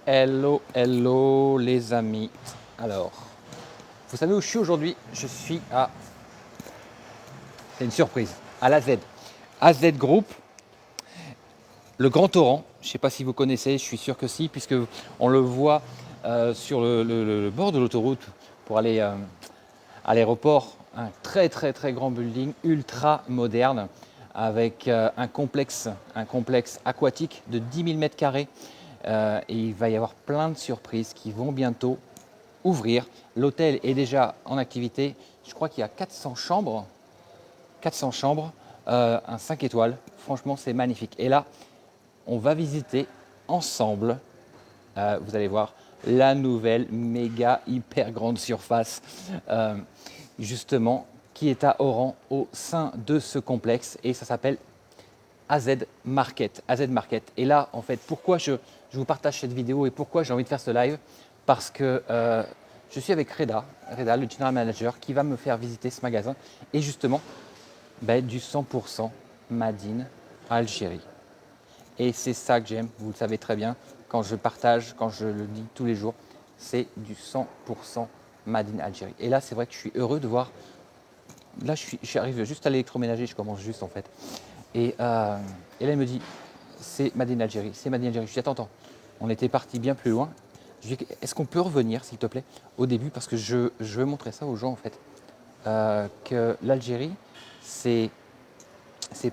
Hello, hello les amis. Alors, vous savez où je suis aujourd'hui? Je suis à... C'est une surprise, à l'AZ. AZ Group, le Grand Torrent. Je ne sais pas si vous connaissez, je suis sûr que si, puisque on le voit sur le bord de l'autoroute pour aller à l'aéroport. Un très très très grand building, ultra moderne, avec un complexe aquatique de 10 000 mètres carrés. Et il va y avoir plein de surprises qui vont bientôt ouvrir. L'hôtel est déjà en activité. Je crois qu'il y a 400 chambres. 400 chambres, un 5 étoiles. Franchement, c'est magnifique. Et là, on va visiter ensemble, vous allez voir, la nouvelle méga hyper grande surface, justement, qui est à Oran au sein de ce complexe. Et ça s'appelle AZ Market. AZ Market. Et là, en fait, pourquoi je vous partage cette vidéo et pourquoi j'ai envie de faire ce live? Parce que je suis avec Reda, le general manager, qui va me faire visiter ce magasin. Et justement, du 100% Made in Algérie. Et c'est ça que j'aime, vous le savez très bien, quand je partage, quand je le dis tous les jours, c'est du 100% Made in Algérie. Et là, c'est vrai que je suis heureux de voir. Là, j'arrive juste à l'électroménager, je commence juste en fait. Et là, il me dit, c'est Made in Algérie, c'est Made in Algérie. Je dis, attends, on était parti bien plus loin. Je dis, est-ce qu'on peut revenir, s'il te plaît, au début, parce que je veux montrer ça aux gens, en fait, que l'Algérie, c'est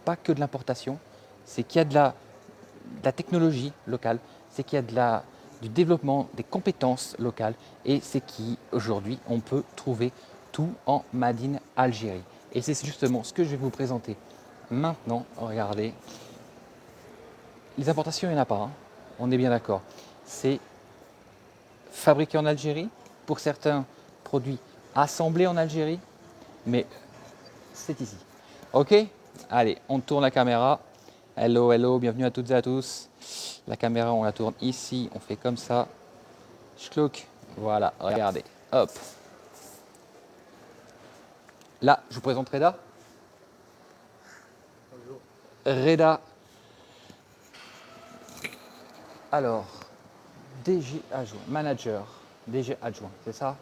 pas que de l'importation, c'est qu'il y a de la technologie locale, c'est qu'il y a du développement des compétences locales, et c'est qu'aujourd'hui, on peut trouver tout en Made in Algérie. Et c'est justement ce que je vais vous présenter maintenant. Regardez, les importations, il n'y en a pas, hein. On est bien d'accord. C'est fabriqué en Algérie, pour certains produits assemblés en Algérie, mais c'est ici. Ok? Allez, on tourne la caméra. Hello, hello, bienvenue à toutes et à tous. La caméra, on la tourne ici, on fait comme ça. Schlouk. Voilà, regardez. Hop. Là, je vous présente Reda. Bonjour. Reda. Alors, DG adjoint, manager. DG adjoint, c'est ça?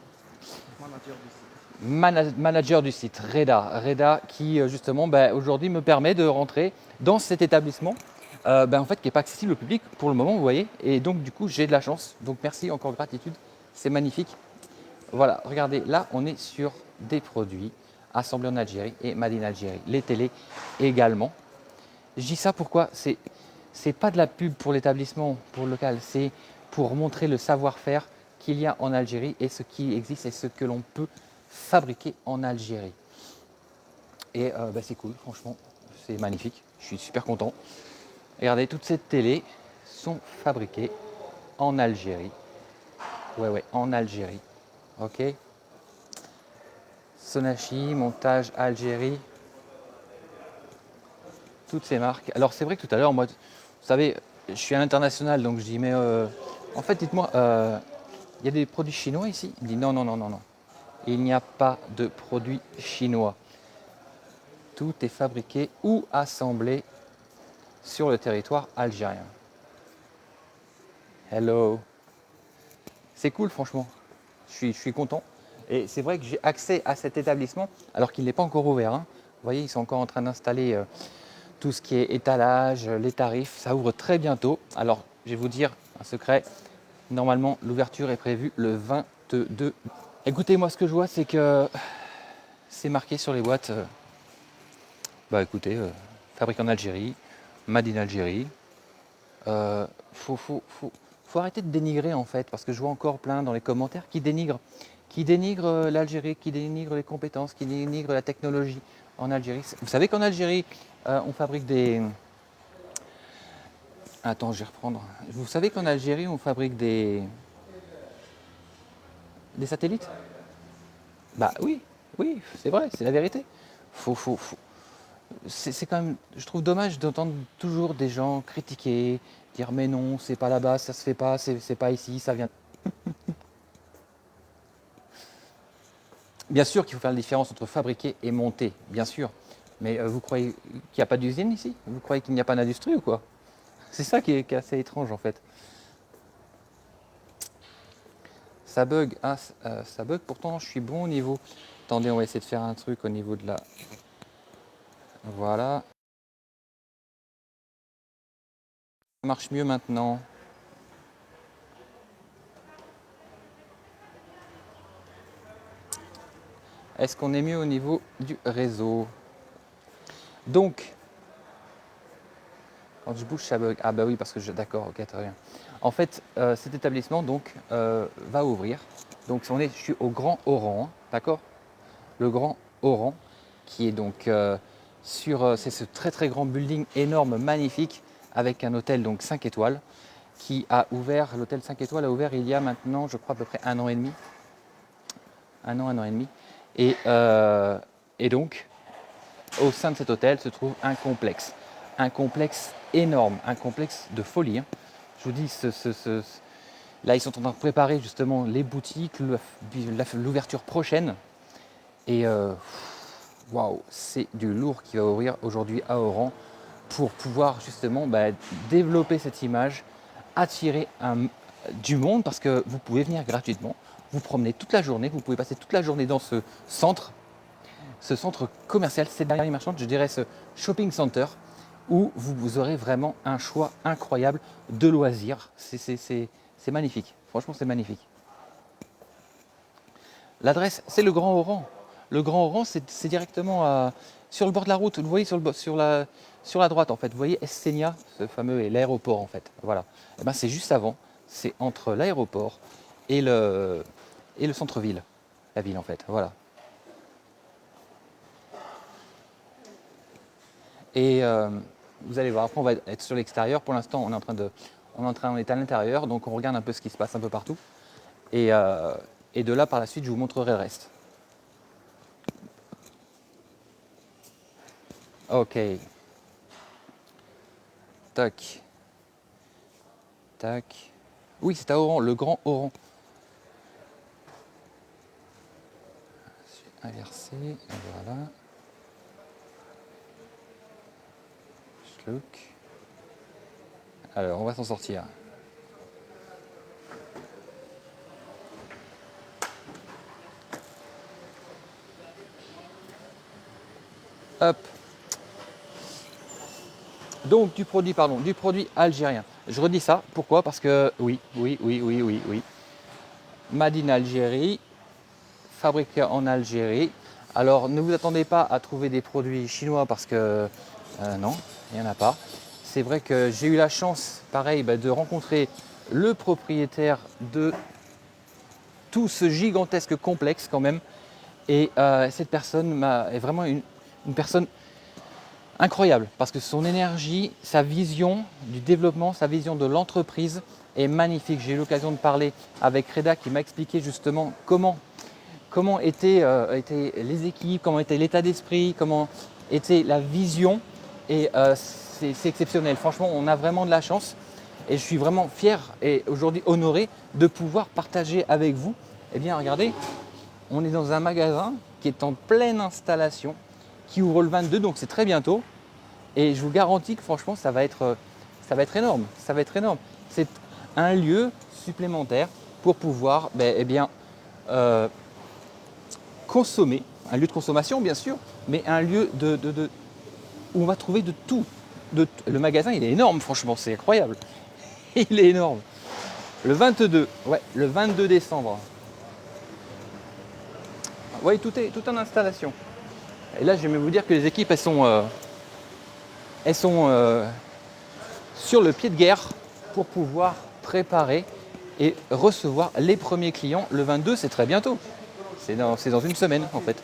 Manager du site. Manager du site, Reda. Reda qui justement aujourd'hui me permet de rentrer dans cet établissement en fait, qui n'est pas accessible au public pour le moment, vous voyez. Et donc du coup j'ai de la chance. Donc merci, encore gratitude. C'est magnifique. Voilà, regardez, là on est sur des produits assemblés en Algérie et Made in Algérie. Les télés également. Je dis ça pourquoi c'est pas de la pub pour l'établissement, pour le local, c'est pour montrer le savoir-faire qu'il y a en Algérie et ce qui existe et ce que l'on peut fabriquer en Algérie. Et c'est cool, franchement, c'est magnifique, je suis super content. Regardez, toutes ces télés sont fabriquées en Algérie. Ouais, en Algérie. Ok. Sonachi, montage Algérie, toutes ces marques. Alors c'est vrai que tout à l'heure, moi, vous savez, je suis à l'international, donc je dis, mais en fait, dites-moi, il y a des produits chinois ici? Il me dit, non, non, non, non, non. Il n'y a pas de produits chinois. Tout est fabriqué ou assemblé sur le territoire algérien. Hello. C'est cool, franchement. Je suis content. Et c'est vrai que j'ai accès à cet établissement alors qu'il n'est pas encore ouvert, hein. Vous voyez, ils sont encore en train d'installer tout ce qui est étalage, les tarifs. Ça ouvre très bientôt. Alors, je vais vous dire un secret. Normalement, l'ouverture est prévue le 22. Écoutez, moi, ce que je vois, c'est que c'est marqué sur les boîtes. Écoutez, fabriqué en Algérie, Made in Algérie. Faut arrêter de dénigrer en fait, parce que je vois encore plein dans les commentaires qui dénigrent l'Algérie, qui dénigrent les compétences, qui dénigrent la technologie en Algérie. Vous savez qu'en Algérie, on fabrique des... Attends, je vais reprendre. Vous savez qu'en Algérie, on fabrique des satellites? Bah oui, oui, c'est vrai, c'est la vérité. Faut. C'est quand même, je trouve dommage d'entendre toujours des gens critiquer, dire mais non, c'est pas là-bas, ça se fait pas, c'est pas ici, ça vient. Bien sûr qu'il faut faire la différence entre fabriquer et monter, bien sûr. Mais vous croyez qu'il n'y a pas d'usine ici? Vous croyez qu'il n'y a pas d'industrie ou quoi? C'est ça qui est assez étrange en fait. Ça bug. Ah, ça bug. Pourtant, je suis bon au niveau. Attendez, on va essayer de faire un truc au niveau de la... Voilà. Ça marche mieux maintenant. Est-ce qu'on est mieux au niveau du réseau? Donc, quand je bouge, ça bug. Ah bah oui, parce que je... D'accord, ok, très bien. En fait, cet établissement donc va ouvrir. Donc, je suis au Grand Oran, d'accord? Le Grand Oran, qui est donc c'est ce très très grand building énorme, magnifique, avec un hôtel donc 5 étoiles, qui a ouvert, l'hôtel 5 étoiles a ouvert il y a maintenant, je crois, à peu près un an et demi. Un an et demi. Et donc, au sein de cet hôtel se trouve un complexe énorme, un complexe de folie, hein. Je vous dis, là ils sont en train de préparer justement les boutiques, l'ouverture prochaine. Et waouh, c'est du lourd qui va ouvrir aujourd'hui à Oran pour pouvoir justement développer cette image, attirer du monde parce que vous pouvez venir gratuitement, vous promener toute la journée, vous pouvez passer toute la journée dans ce centre commercial, cette dernière marchande, je dirais ce shopping center où vous aurez vraiment un choix incroyable de loisirs. C'est magnifique, franchement c'est magnifique. L'adresse, c'est le Grand Oran. Le Grand Oran, c'est directement sur le bord de la route. Vous voyez sur la droite, en fait. Vous voyez Essénia, ce fameux, et l'aéroport, en fait. Voilà. Et ben, c'est juste avant. C'est entre l'aéroport et le centre-ville. La ville, en fait. Voilà. Et vous allez voir, après, on va être sur l'extérieur. Pour l'instant, on est à l'intérieur. Donc, on regarde un peu ce qui se passe un peu partout. Et de là, par la suite, je vous montrerai le reste. Ok. Tac. Tac. Oui, c'est à Oran, le Grand Oran. Je vais inverser, voilà. Schluck. Alors, on va s'en sortir. Hop. Donc, du produit algérien. Je redis ça, pourquoi? Parce que oui. Made in Algérie, fabriqué en Algérie. Alors, ne vous attendez pas à trouver des produits chinois parce que non, il n'y en a pas. C'est vrai que j'ai eu la chance, pareil, de rencontrer le propriétaire de tout ce gigantesque complexe quand même. Et cette personne est vraiment une personne incroyable parce que son énergie, sa vision du développement, sa vision de l'entreprise est magnifique. J'ai eu l'occasion de parler avec Reda qui m'a expliqué justement comment étaient les équipes, comment était l'état d'esprit, comment était la vision. Et c'est exceptionnel. Franchement, on a vraiment de la chance. Et je suis vraiment fier et aujourd'hui honoré de pouvoir partager avec vous. Eh bien, regardez, on est dans un magasin qui est en pleine installation, qui ouvre le 22, donc c'est très bientôt. Et je vous garantis que franchement, ça va être énorme. Ça va être énorme. C'est un lieu supplémentaire pour pouvoir consommer, un lieu de consommation bien sûr, mais un lieu où on va trouver de tout. Le magasin, il est énorme, franchement, c'est incroyable. Il est énorme. Le 22 décembre. Oui, tout est en installation. Et là, je vais vous dire que les équipes, elles sont sur le pied de guerre pour pouvoir préparer et recevoir les premiers clients. Le 22, c'est très bientôt. C'est dans une semaine, en fait.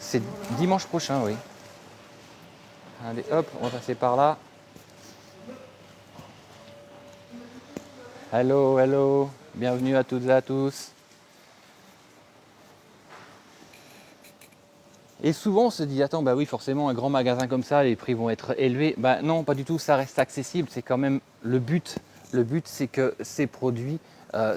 C'est dimanche prochain, oui. Allez, hop, on va passer par là. Hello, bienvenue à toutes et à tous. Et souvent on se dit, attends, bah oui, forcément, un grand magasin comme ça, les prix vont être élevés. Bah non, pas du tout, ça reste accessible, c'est quand même le but. Le but, c'est que ces produits,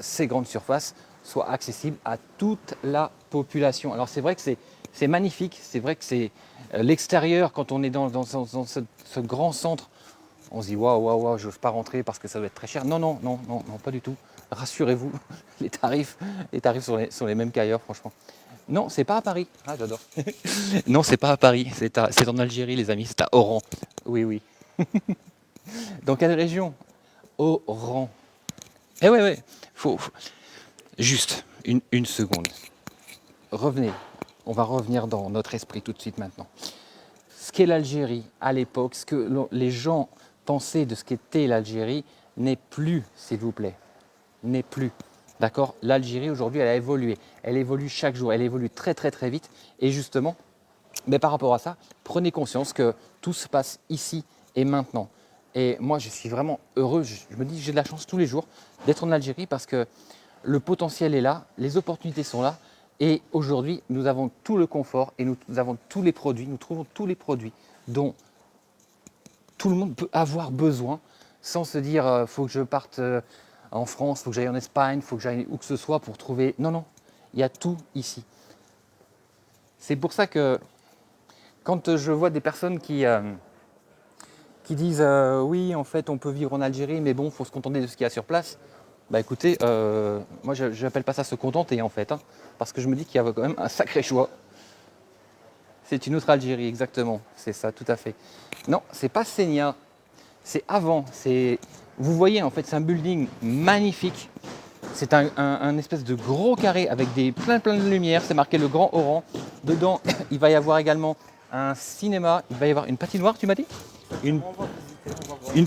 ces grandes surfaces, soient accessibles à toute la population. Alors c'est vrai que c'est magnifique, c'est vrai que c'est l'extérieur, quand on est dans ce grand centre, On se dit waouh, waouh, waouh, j'ose pas rentrer parce que ça doit être très cher. Non, non, non, non, non, pas du tout. Rassurez-vous, les tarifs sont les mêmes qu'ailleurs, franchement. Non, c'est pas à Paris. Ah, j'adore. Non, c'est pas à Paris, c'est en Algérie, les amis, c'est à Oran. Oui, oui. Dans quelle région? Oran. Eh ouais, ouais, juste une seconde. Revenez, on va revenir dans notre esprit tout de suite maintenant. Ce qu'est l'Algérie à l'époque, ce que les gens pensaient de ce qu'était l'Algérie n'est plus, s'il vous plaît, n'est plus. D'accord? L'Algérie aujourd'hui, elle a évolué. Elle évolue chaque jour, elle évolue très très très vite. Et justement, mais par rapport à ça, prenez conscience que tout se passe ici et maintenant. Et moi, je suis vraiment heureux. Je me dis que j'ai de la chance tous les jours d'être en Algérie parce que le potentiel est là, les opportunités sont là. Et aujourd'hui, nous avons tout le confort et nous avons tous les produits, nous trouvons tous les produits dont tout le monde peut avoir besoin sans se dire faut que je parte en France, faut que j'aille en Espagne, faut que j'aille où que ce soit pour trouver. Non, non, il y a tout ici. C'est pour ça que quand je vois des personnes qui disent oui, en fait, on peut vivre en Algérie, mais bon, il faut se contenter de ce qu'il y a sur place. Bah écoutez, moi je n'appelle pas ça se contenter en fait, hein, parce que je me dis qu'il y a quand même un sacré choix. C'est une autre Algérie, exactement, c'est ça, tout à fait. Non, c'est pas Sénia, c'est avant. Vous voyez, en fait, c'est un building magnifique. C'est un espèce de gros carré avec plein de lumière. C'est marqué le Grand Oran. Dedans, il va y avoir également un cinéma. Il va y avoir une patinoire, tu m'as dit? Une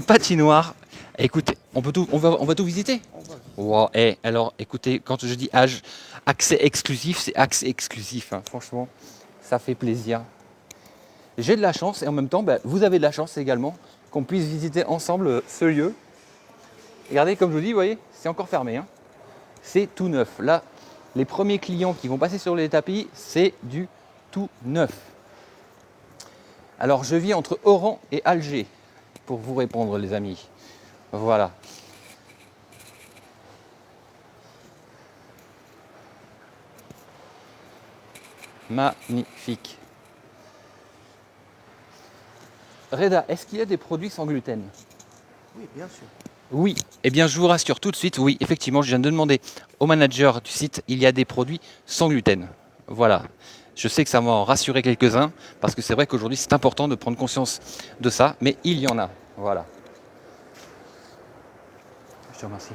patinoire. Écoutez, on va tout visiter. Wow. Alors, écoutez, quand je dis accès exclusif, c'est accès exclusif. Hein. Franchement, ça fait plaisir. J'ai de la chance et en même temps, vous avez de la chance également qu'on puisse visiter ensemble ce lieu. Regardez, comme je vous dis, vous voyez, c'est encore fermé. Hein. C'est tout neuf. Là, les premiers clients qui vont passer sur les tapis, c'est du tout neuf. Alors, je vis entre Oran et Alger, pour vous répondre, les amis. Voilà. Magnifique. Reda, est-ce qu'il y a des produits sans gluten? Oui, bien sûr. Oui, eh bien je vous rassure tout de suite, oui, effectivement, je viens de demander au manager du site, il y a des produits sans gluten. Voilà. Je sais que ça va en rassurer quelques-uns, parce que c'est vrai qu'aujourd'hui c'est important de prendre conscience de ça, mais il y en a. Voilà. Je te remercie.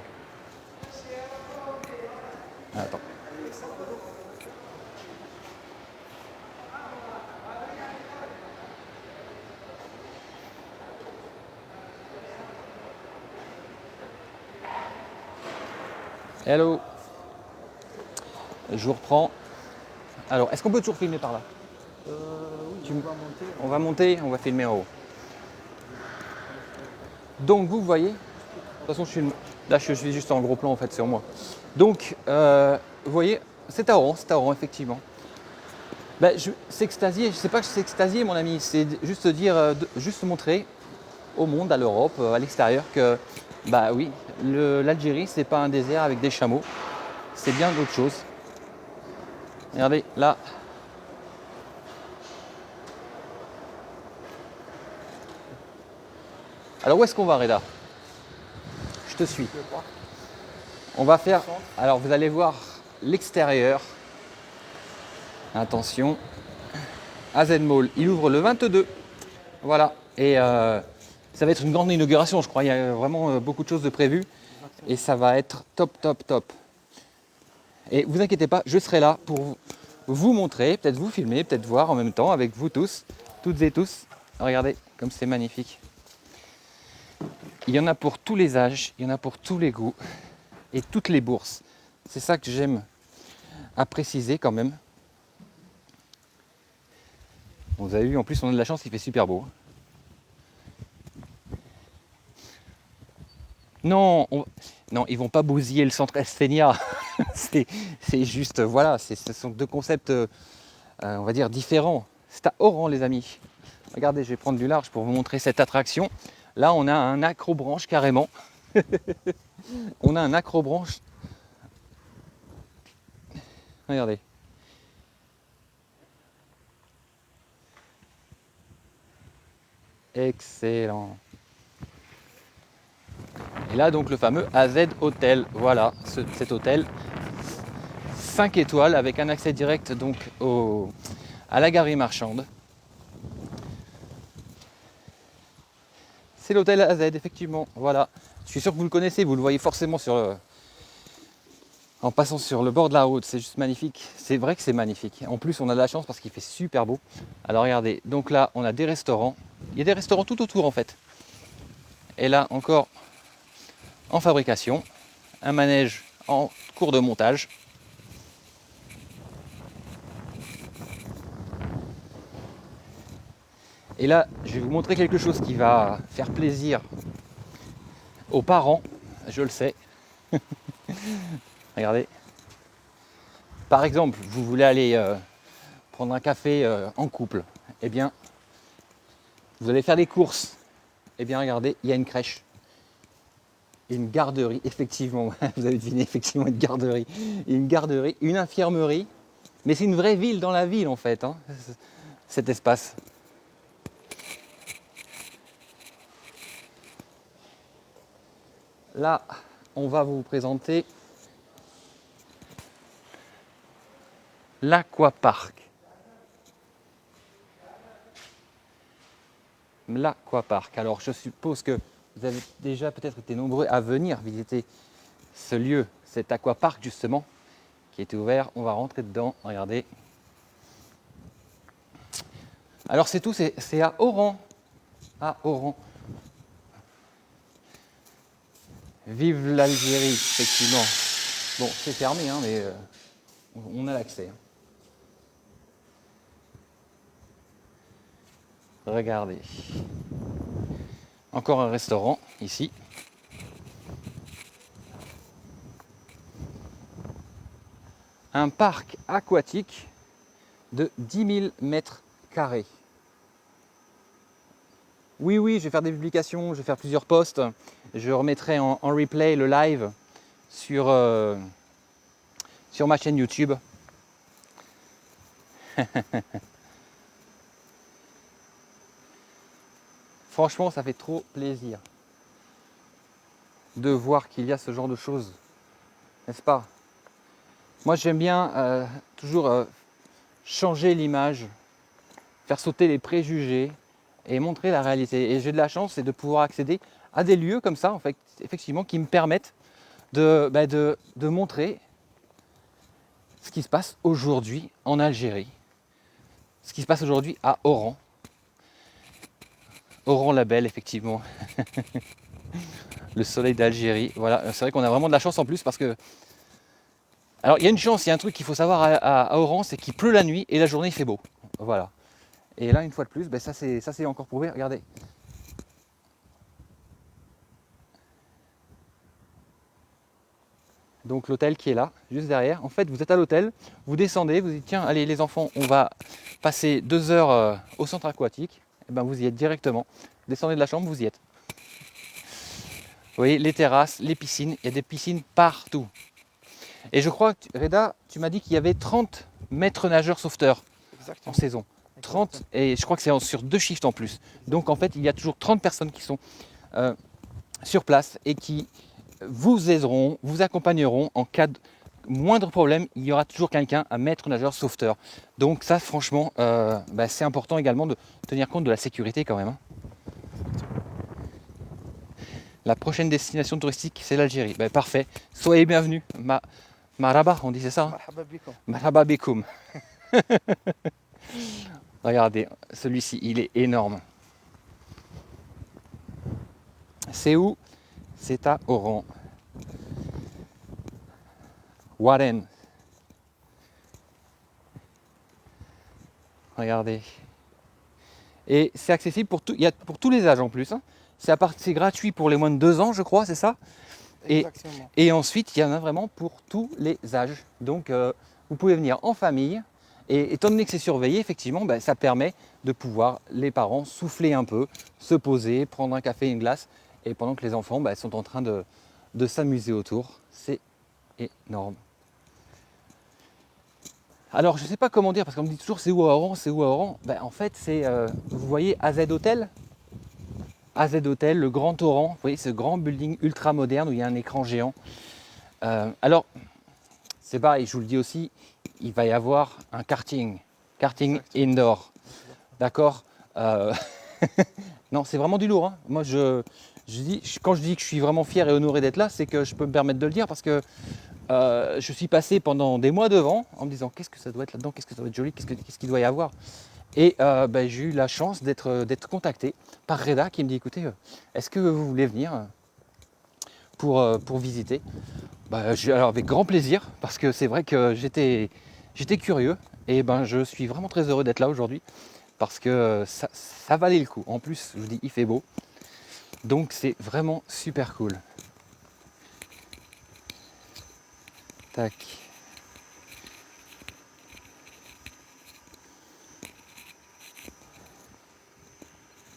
Attends. Hello. Je vous reprends. Alors, est-ce qu'on peut toujours filmer par là? Oui, On va monter, on va filmer en haut. Donc, vous voyez, de toute façon, là, je suis juste en gros plan, en fait, sur moi. Donc, vous voyez, c'est à Oran, effectivement. S'extasier, je ne sais pas que c'est extasier, mon ami, c'est juste dire, juste montrer au monde, à l'Europe, à l'extérieur, que, bah oui, l'Algérie, c'est pas un désert avec des chameaux, c'est bien d'autres choses. Regardez, là. Alors, où est-ce qu'on va, Reda? Je te suis. On va faire. Alors, vous allez voir l'extérieur. Attention. AZ Mall, il ouvre le 22. Voilà. Et ça va être une grande inauguration, je crois. Il y a vraiment beaucoup de choses de prévues. Et ça va être top, top, top. Et vous inquiétez pas, je serai là pour vous montrer, peut-être vous filmer, peut-être voir en même temps avec vous tous, toutes et tous. Regardez comme c'est magnifique. Il y en a pour tous les âges, il y en a pour tous les goûts et toutes les bourses. C'est ça que j'aime à préciser quand même. Vous avez vu, en plus on a de la chance, il fait super beau. Non, non, ils vont pas bousiller le centre Esfenia. c'est juste, voilà, ce sont deux concepts, on va dire, différents. C'est à Oran, les amis. Regardez, je vais prendre du large pour vous montrer cette attraction. Là, on a un accrobranche carrément. On a un accrobranche. Regardez. Excellent. Et là donc le fameux AZ Hotel, voilà, cet hôtel 5 étoiles avec un accès direct donc à la galerie marchande. C'est l'hôtel AZ effectivement, voilà. Je suis sûr que vous le connaissez, vous le voyez forcément en passant sur le bord de la route, c'est juste magnifique. C'est vrai que c'est magnifique. En plus on a de la chance parce qu'il fait super beau. Alors regardez, donc là on a des restaurants. Il y a des restaurants tout autour en fait. Et là encore en fabrication, un manège en cours de montage. Et là, je vais vous montrer quelque chose qui va faire plaisir aux parents, je le sais. Regardez. Par exemple, vous voulez aller prendre un café en couple. Eh bien, vous allez faire des courses. Eh bien, regardez, il y a une crèche. Une garderie, effectivement. Vous avez deviné, effectivement, une garderie. Une garderie, une infirmerie. Mais c'est une vraie ville dans la ville, en fait, hein, cet espace. Là, on va vous présenter l'aquapark. L'aquapark. Alors, je suppose que vous avez déjà peut-être été nombreux à venir visiter ce lieu, cet aquapark justement, qui était ouvert. On va rentrer dedans. Regardez. Alors, c'est tout. C'est à Oran. À Oran. Vive l'Algérie, effectivement. Bon, c'est fermé, hein, mais on a l'accès. Regardez. Encore un restaurant, ici. Un parc aquatique de 10 000 mètres carrés. Oui, je vais faire des publications, je vais faire plusieurs posts. Je remettrai en replay le live sur ma chaîne YouTube. Franchement, ça fait trop plaisir de voir qu'il y a ce genre de choses, n'est-ce pas? Moi, j'aime bien toujours changer l'image, faire sauter les préjugés et montrer la réalité. Et j'ai de la chance, c'est de pouvoir accéder à des lieux comme ça, en fait, effectivement, qui me permettent de montrer ce qui se passe aujourd'hui en Algérie, ce qui se passe aujourd'hui à Oran. Oran la Belle, effectivement. Le soleil d'Algérie. Voilà, c'est vrai qu'on a vraiment de la chance en plus parce que... Alors, il y a une chance, il y a un truc qu'il faut savoir à Oran, c'est qu'il pleut la nuit et la journée, il fait beau. Voilà. Et là, une fois de plus, ça c'est encore prouvé. Regardez. Donc l'hôtel qui est là, juste derrière. En fait, vous êtes à l'hôtel, vous descendez, vous dites tiens, allez les enfants, on va passer 2 heures au centre aquatique. Et ben vous y êtes directement. Descendez de la chambre, vous y êtes. Vous voyez les terrasses, les piscines, il y a des piscines partout. Et je crois que Reda, tu m'as dit qu'il y avait 30 maîtres nageurs sauveteurs en saison. 30, et je crois que c'est sur 2 shifts en plus. Donc en fait, il y a toujours 30 personnes qui sont sur place et qui vous aideront, vous accompagneront en cas de moindre problème. Il y aura toujours quelqu'un, un maître nageur sauveteur. Donc ça, franchement, c'est important également de tenir compte de la sécurité quand même. Hein. La prochaine destination touristique, c'est l'Algérie. Parfait. Soyez bienvenus. Marhaba, on disait ça. Hein. Marhaba bikoum. Regardez, celui-ci, il est énorme. C'est où? C'est à Oran. Warren. Regardez. Et c'est accessible pour tous les âges en plus. Hein. C'est gratuit pour les moins de 2 ans, je crois, c'est ça? Et ensuite, il y en a vraiment pour tous les âges. Donc, vous pouvez venir en famille. Et étant donné que c'est surveillé, effectivement, ça permet de pouvoir, les parents, souffler un peu, se poser, prendre un café, une glace, et pendant que les enfants sont en train de s'amuser autour. C'est énorme. Alors, je ne sais pas comment dire, parce qu'on me dit toujours c'est où à Oran, c'est où à Oran. En fait, c'est, vous voyez AZ Hotel. AZ Hotel, le Grand Oran. Vous voyez ce grand building ultra moderne où il y a un écran géant. Alors, c'est pareil, je vous le dis aussi, il va y avoir un karting indoor. D'accord. Non, c'est vraiment du lourd. Hein. Moi, quand je dis que je suis vraiment fier et honoré d'être là, c'est que je peux me permettre de le dire parce que je suis passé pendant des mois devant en me disant qu'est-ce que ça doit être là-dedans, qu'est-ce que ça doit être joli, qu'est-ce qu'il doit y avoir. Et j'ai eu la chance d'être contacté par Reda qui me dit écoutez, est-ce que vous voulez venir pour visiter? Alors avec grand plaisir parce que c'est vrai que j'étais curieux et je suis vraiment très heureux d'être là aujourd'hui parce que ça valait le coup. En plus, je vous dis, il fait beau. Donc c'est vraiment super cool. Tac.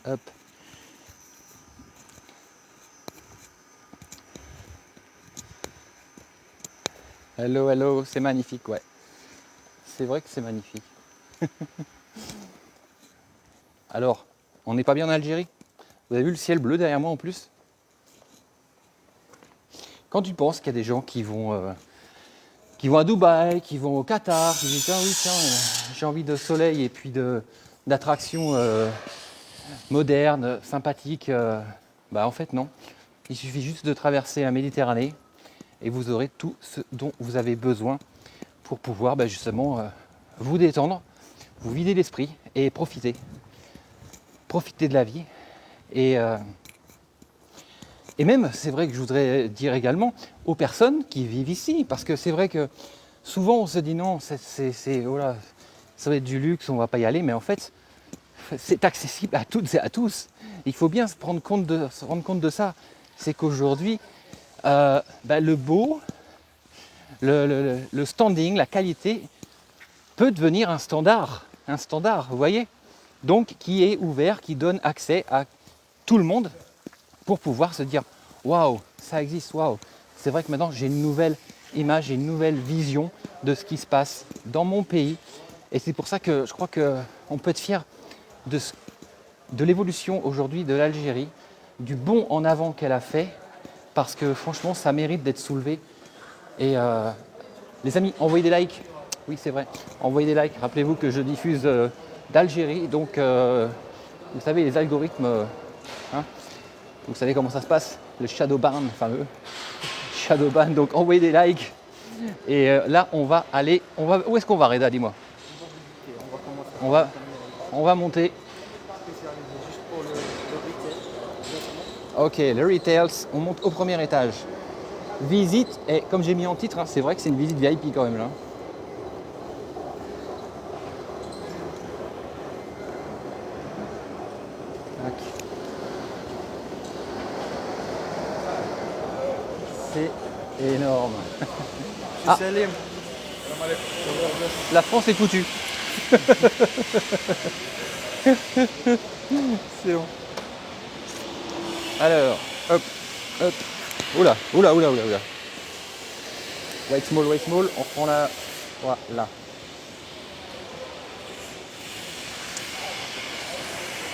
Hop. Hello, hello, c'est magnifique, ouais. C'est vrai que c'est magnifique. Alors, on n'est pas bien en Algérie? Vous avez vu le ciel bleu derrière moi en plus? Quand tu penses qu'il y a des gens qui vont à Dubaï, qui vont au Qatar, qui disent ah oui tiens, j'ai envie de soleil et puis d'attractions modernes, sympathiques, en fait non. Il suffit juste de traverser la Méditerranée et vous aurez tout ce dont vous avez besoin pour pouvoir justement vous détendre, vous vider l'esprit et profiter de la vie. Et même, c'est vrai que je voudrais dire également aux personnes qui vivent ici, parce que c'est vrai que souvent on se dit non, oh là, ça va être du luxe, on ne va pas y aller, mais en fait, c'est accessible à toutes et à tous. Il faut bien se rendre compte de ça. C'est qu'aujourd'hui, le beau, le standing, la qualité peut devenir un standard, vous voyez, donc qui est ouvert, qui donne accès à tout le monde pour pouvoir se dire waouh, ça existe, waouh. C'est vrai que maintenant j'ai une nouvelle image, j'ai une nouvelle vision de ce qui se passe dans mon pays. Et c'est pour ça que je crois qu'on peut être fier de l'évolution aujourd'hui de l'Algérie, du bond en avant qu'elle a fait, parce que franchement ça mérite d'être soulevé. Et les amis, envoyez des likes. Oui, c'est vrai, envoyez des likes. Rappelez-vous que je diffuse d'Algérie, donc vous savez, les algorithmes, vous savez comment ça se passe, le shadow ban fameux. Shadow ban, donc envoyez des likes. Et là, où est-ce qu'on va, Reda, dis-moi? On va monter. Ok, le retails, on monte au premier étage. Visite, et comme j'ai mis en titre, c'est vrai que c'est une visite VIP quand même là. C'est énorme. Ah. La France est foutue. C'est bon. Alors, hop, hop. Oula. Wait small, on prend la. Voilà.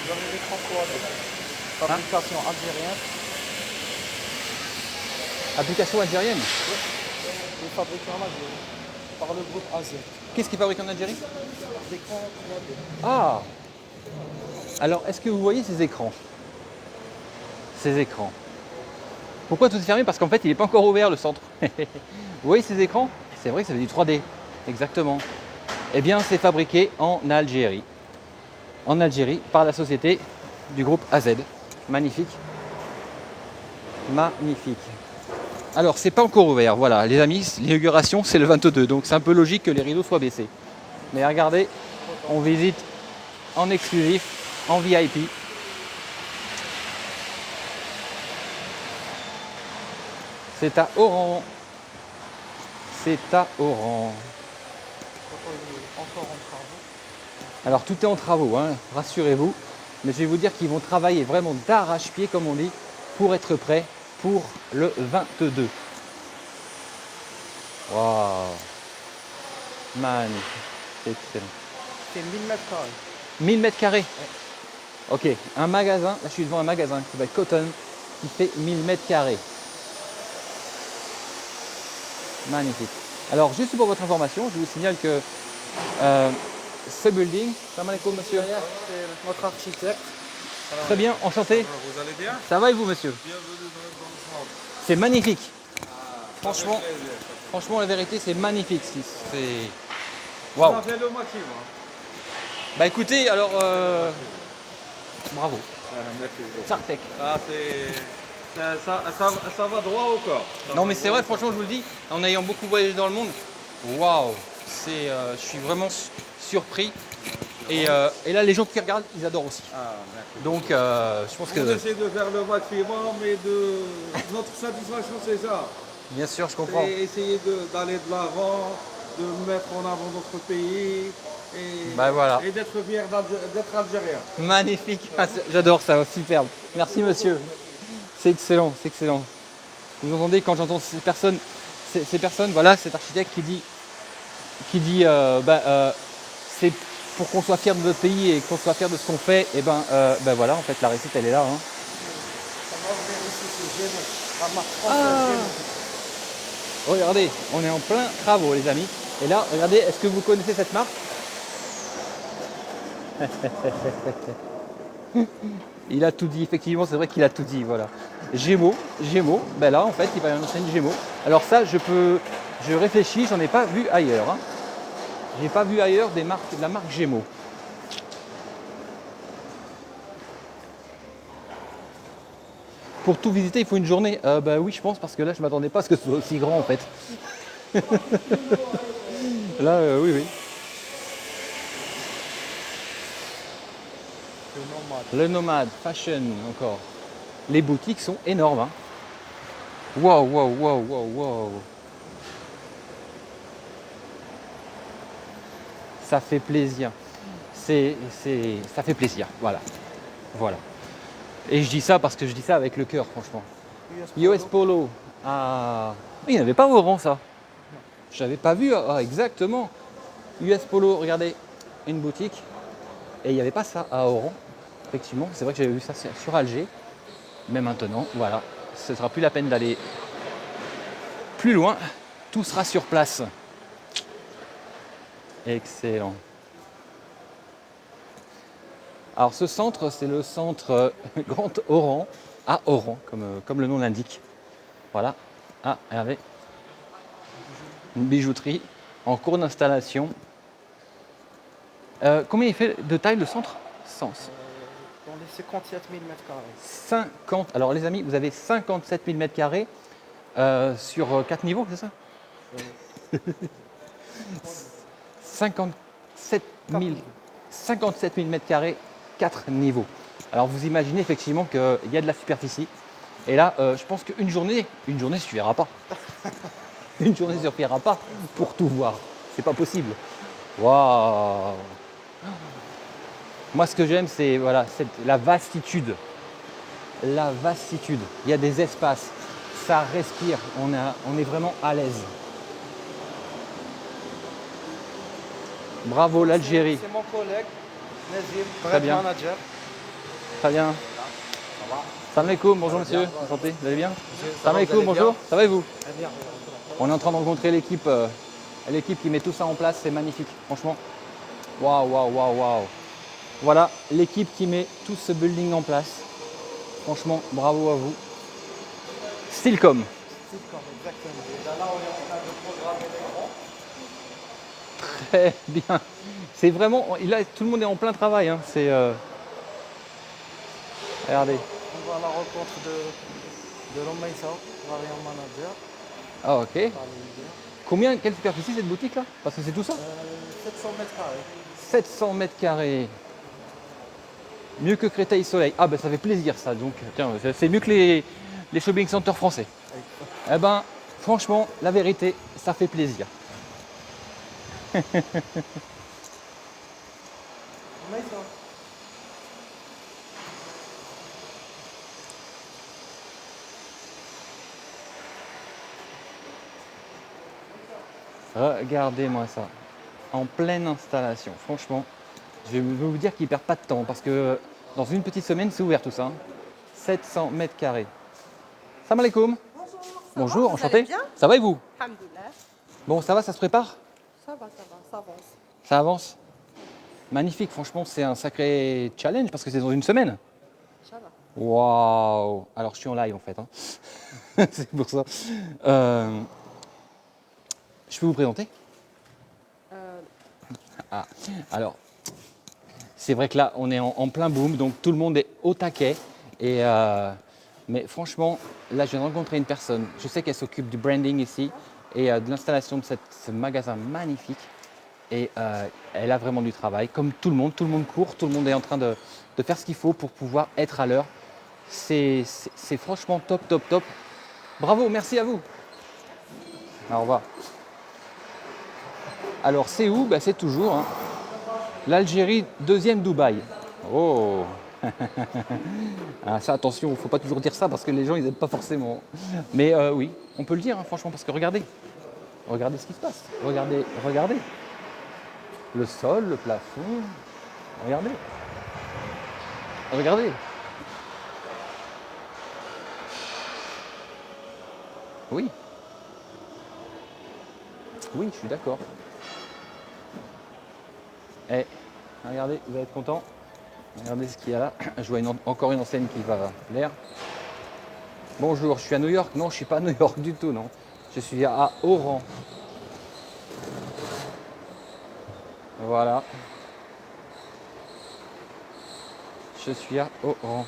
Vous avez l'écran quoi? Fabrication algérienne. Application algérienne? Oui. Et fabriquée en Algérie. Par le groupe AZ. Qu'est-ce qui est fabriqué en Algérie? L'écran 3D. Ah. Alors, est-ce que vous voyez ces écrans? Pourquoi tout est fermé? Parce qu'en fait, il n'est pas encore ouvert le centre. Vous voyez ces écrans? C'est vrai que ça fait du 3D. Exactement. Eh bien, c'est fabriqué en Algérie. En Algérie, par la société du groupe AZ. Magnifique. Alors, c'est pas encore ouvert. Voilà, les amis, l'inauguration, c'est le 22. Donc, c'est un peu logique que les rideaux soient baissés. Mais regardez, on visite en exclusif, en VIP. C'est à Oran. Alors tout est en travaux, rassurez-vous. Mais je vais vous dire qu'ils vont travailler vraiment d'arrache-pied, comme on dit, pour être prêts pour le 22. Waouh. Magnifique. C'est excellent. C'est 1000 mètres carrés. 1000 mètres carrés. Ok, un magasin, là je suis devant un magasin qui va être Cotton, qui fait 1000 mètres carrés. Magnifique. Alors, juste pour votre information, je vous signale que euh, ce building, salam alaikum monsieur. C'est notre architecte. Très bien, enchanté. Vous allez bien? Ça va et vous monsieur? Bienvenue dans le centre. C'est magnifique. Ça fait Franchement, plaisir. franchement, la vérité, c'est magnifique. C'est. On Waouh. a fait le maximum. Bah écoutez, alors, bravo. Merci. Sartec. Ah, ça va droit au corps. Non mais c'est vrai, franchement, je vous le dis, en ayant beaucoup voyagé dans le monde, waouh, je suis vraiment surpris. Et là, les gens qui regardent, ils adorent aussi. Ah, merci. Donc, je pense On que, essaie de faire le maximum, mais notre satisfaction, c'est ça. bien sûr, je comprends. C'est essayer d'aller de l'avant, de mettre en avant notre pays et, Bah voilà. et d'être fier d'être algérien. Magnifique, ah, j'adore ça, superbe. Merci monsieur. C'est excellent, c'est excellent. Vous entendez quand j'entends ces personnes, voilà, cet architecte qui dit, c'est pour qu'on soit fier de notre pays et qu'on soit fier de ce qu'on fait, et ben voilà, en fait la réussite elle est là. Hein. Ça va ouvrir ici, c'est Gémeaux. La marque Ah. française Gémeaux. Regardez, on est en plein travaux les amis. Et là, regardez, est-ce que vous connaissez cette marque? Il a tout dit, effectivement, c'est vrai qu'il a tout dit, voilà. Gémeaux, ben là en fait, il va y avoir une enseigne Gémeaux. Alors ça, je réfléchis, j'en ai pas vu ailleurs. Hein. J'ai pas vu ailleurs de la marque Gémeaux. Pour tout visiter, il faut une journée. Bah oui, je pense, parce que là, je m'attendais pas à ce que ce soit aussi grand en fait. Là, oui, oui. Le nomade. Le Nomade, Fashion encore. Les boutiques sont énormes. Hein. Waouh, waouh, waouh, waouh, waouh. Ça fait plaisir. Ça fait plaisir. Voilà. Voilà. Et je dis ça parce que je dis ça avec le cœur, franchement. US Polo. Ah. Il n'y en avait pas au rang, ça. Je n'avais pas vu. Ah, exactement. US Polo, regardez, une boutique. Et il n'y avait pas ça à Oran. Effectivement, c'est vrai que j'avais vu ça sur Alger. Mais maintenant, voilà, ce ne sera plus la peine d'aller plus loin. Tout sera sur place. Excellent. Alors ce centre, c'est le centre Grand Oran, à Oran, comme le nom l'indique. Voilà. Ah, regardez. Une bijouterie en cours d'installation. Combien il fait de taille le centre? 100. Dans les 57 000 mètres carrés. 50. Alors les amis, vous avez 57 000 mètres carrés sur 4 niveaux, c'est ça? 57 000 mètres carrés, 4 niveaux. Alors vous imaginez effectivement qu'il y a de la superficie. Et là, je pense qu'une journée ne suffira pas. Une journée ne suffira pas pour tout voir. C'est pas possible. Waouh! Moi, ce que j'aime, c'est voilà, la vastitude. La vastitude. Il y a des espaces. Ça respire. On est vraiment à l'aise. Bravo l'Algérie. C'est mon collègue, Nazim, Très brand bien. manager. Très bien. Salam alaikum, bonjour monsieur. Enchanté. Vous allez bien? Salam alaikum, bonjour. Ça va et vous? Très bien. On est en train de rencontrer l'équipe qui met tout ça en place. C'est magnifique. Franchement. Waouh, waouh, waouh, waouh. Voilà l'équipe qui met tout ce building en place. Franchement, bravo à vous. Stylcom. Sitcom, exactement. Déjà là, on est en train de programmer l'écran. Très bien. C'est vraiment. Là, tout le monde est en plein travail. Hein. C'est. Regardez. On va à la rencontre de Lomaïsa, variant manager. Ah, ok. par le leader. Quelle superficie cette boutique là? Parce que c'est tout ça? 700 mètres carrés. 700 mètres carrés. Mieux que Créteil Soleil. Ah, ben ça fait plaisir ça. Donc, tiens, c'est mieux que les shopping centers français. Eh ben, franchement, la vérité, ça fait plaisir. Lomaïsa. Regardez-moi ça. En pleine installation. Franchement, je vais vous dire qu'ils ne perdent pas de temps parce qu'il Dans une petite semaine, c'est ouvert tout ça. 700 mètres carrés. Salam alaikum. Bonjour, enchanté. Ça va et vous? Alhamdoulilah. Bon, ça va, ça se prépare? Ça va, ça avance. Ça avance? Magnifique, franchement, c'est un sacré challenge parce que c'est dans une semaine. Inch'Allah. Waouh! Alors, je suis en live en fait. Hein. C'est pour ça. Je peux vous présenter? Ah, alors, c'est vrai que là, on est en plein boom, donc tout le monde est au taquet. Et, mais franchement, là, je viens de rencontrer une personne. Je sais qu'elle s'occupe du branding ici et de l'installation de ce magasin magnifique. Et elle a vraiment du travail. Comme tout le monde court, tout le monde est en train de faire ce qu'il faut pour pouvoir être à l'heure. C'est franchement top, top, top. Bravo, merci à vous. Au revoir. Alors, c'est où? C'est toujours hein, l'Algérie, deuxième Dubaï. Oh. Ah, ça, attention, il ne faut pas toujours dire ça parce que les gens, ils n'aiment pas forcément. Mais oui, on peut le dire, hein, franchement, parce que regardez. Regardez ce qui se passe. Regardez, regardez. Le sol, le plafond. Regardez. Regardez. Oui. Oui, je suis d'accord. Eh, regardez, vous allez être content. Regardez ce qu'il y a là. Je vois encore une enseigne qui va plaire. Bonjour, je suis à New York. Non, je ne suis pas à New York du tout, non. Je suis à Oran. Voilà. Je suis à Oran.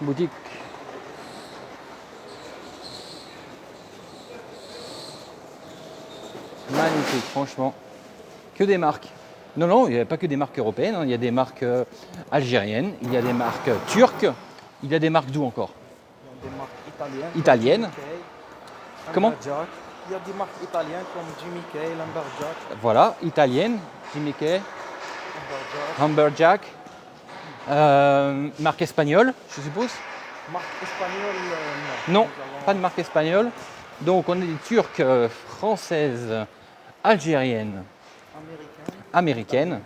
Boutique. Magnifique, franchement. Que des marques. Non, non, il n'y a pas que des marques européennes. Hein. Il y a des marques algériennes, il y a des marques turques, il y a des marques d'où encore? Il y a des marques italiennes. Italiennes. Jimmy Kay, Comment? Lumberjack. Il y a des marques italiennes comme Jimmy Kay, Lumberjack. Voilà, italienne, Jimmy Kay, Lumberjack. Humberjack. Marque espagnole, je suppose? Marque espagnole, non. Non, Nous avons pas de marque espagnole. Donc on est des Turcs, françaises, algériennes, américaine. américaines.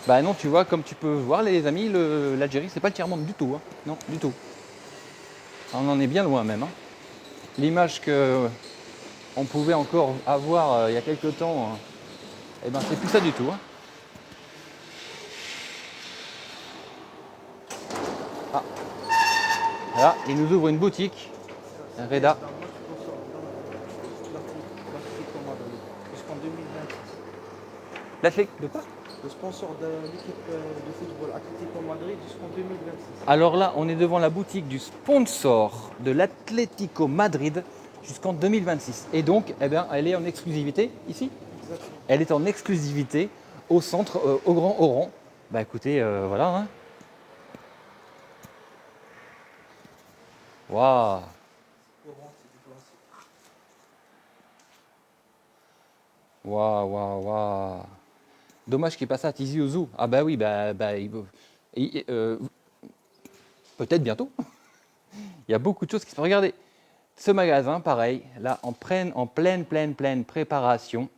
Bah non, tu vois, comme tu peux voir les amis, l'Algérie, c'est pas le tiers-monde du tout. Hein. Non, du tout. On en est bien loin même. Hein. L'image que on pouvait encore avoir il y a quelques temps, eh ben c'est plus ça du tout. Hein. Ah. Là, il nous ouvre une boutique. Reda. Jusqu'en 2026. L'Atlético de quoi? Le sponsor de l'équipe de football Atlético Madrid jusqu'en 2026. Alors là, on est devant la boutique du sponsor de l'Atlético Madrid jusqu'en 2026. Et donc, eh bien, elle est en exclusivité ici. Exactement. Elle est en exclusivité au centre, au Grand Oran. Bah écoutez, voilà. Hein. Waouh. Waouh, waouh, waouh. Dommage qu'il passe à Tizi Ouzou. Ah bah oui, peut-être bientôt. Il y a beaucoup de choses qui se font. Regardez, ce magasin, pareil, là, en pleine préparation.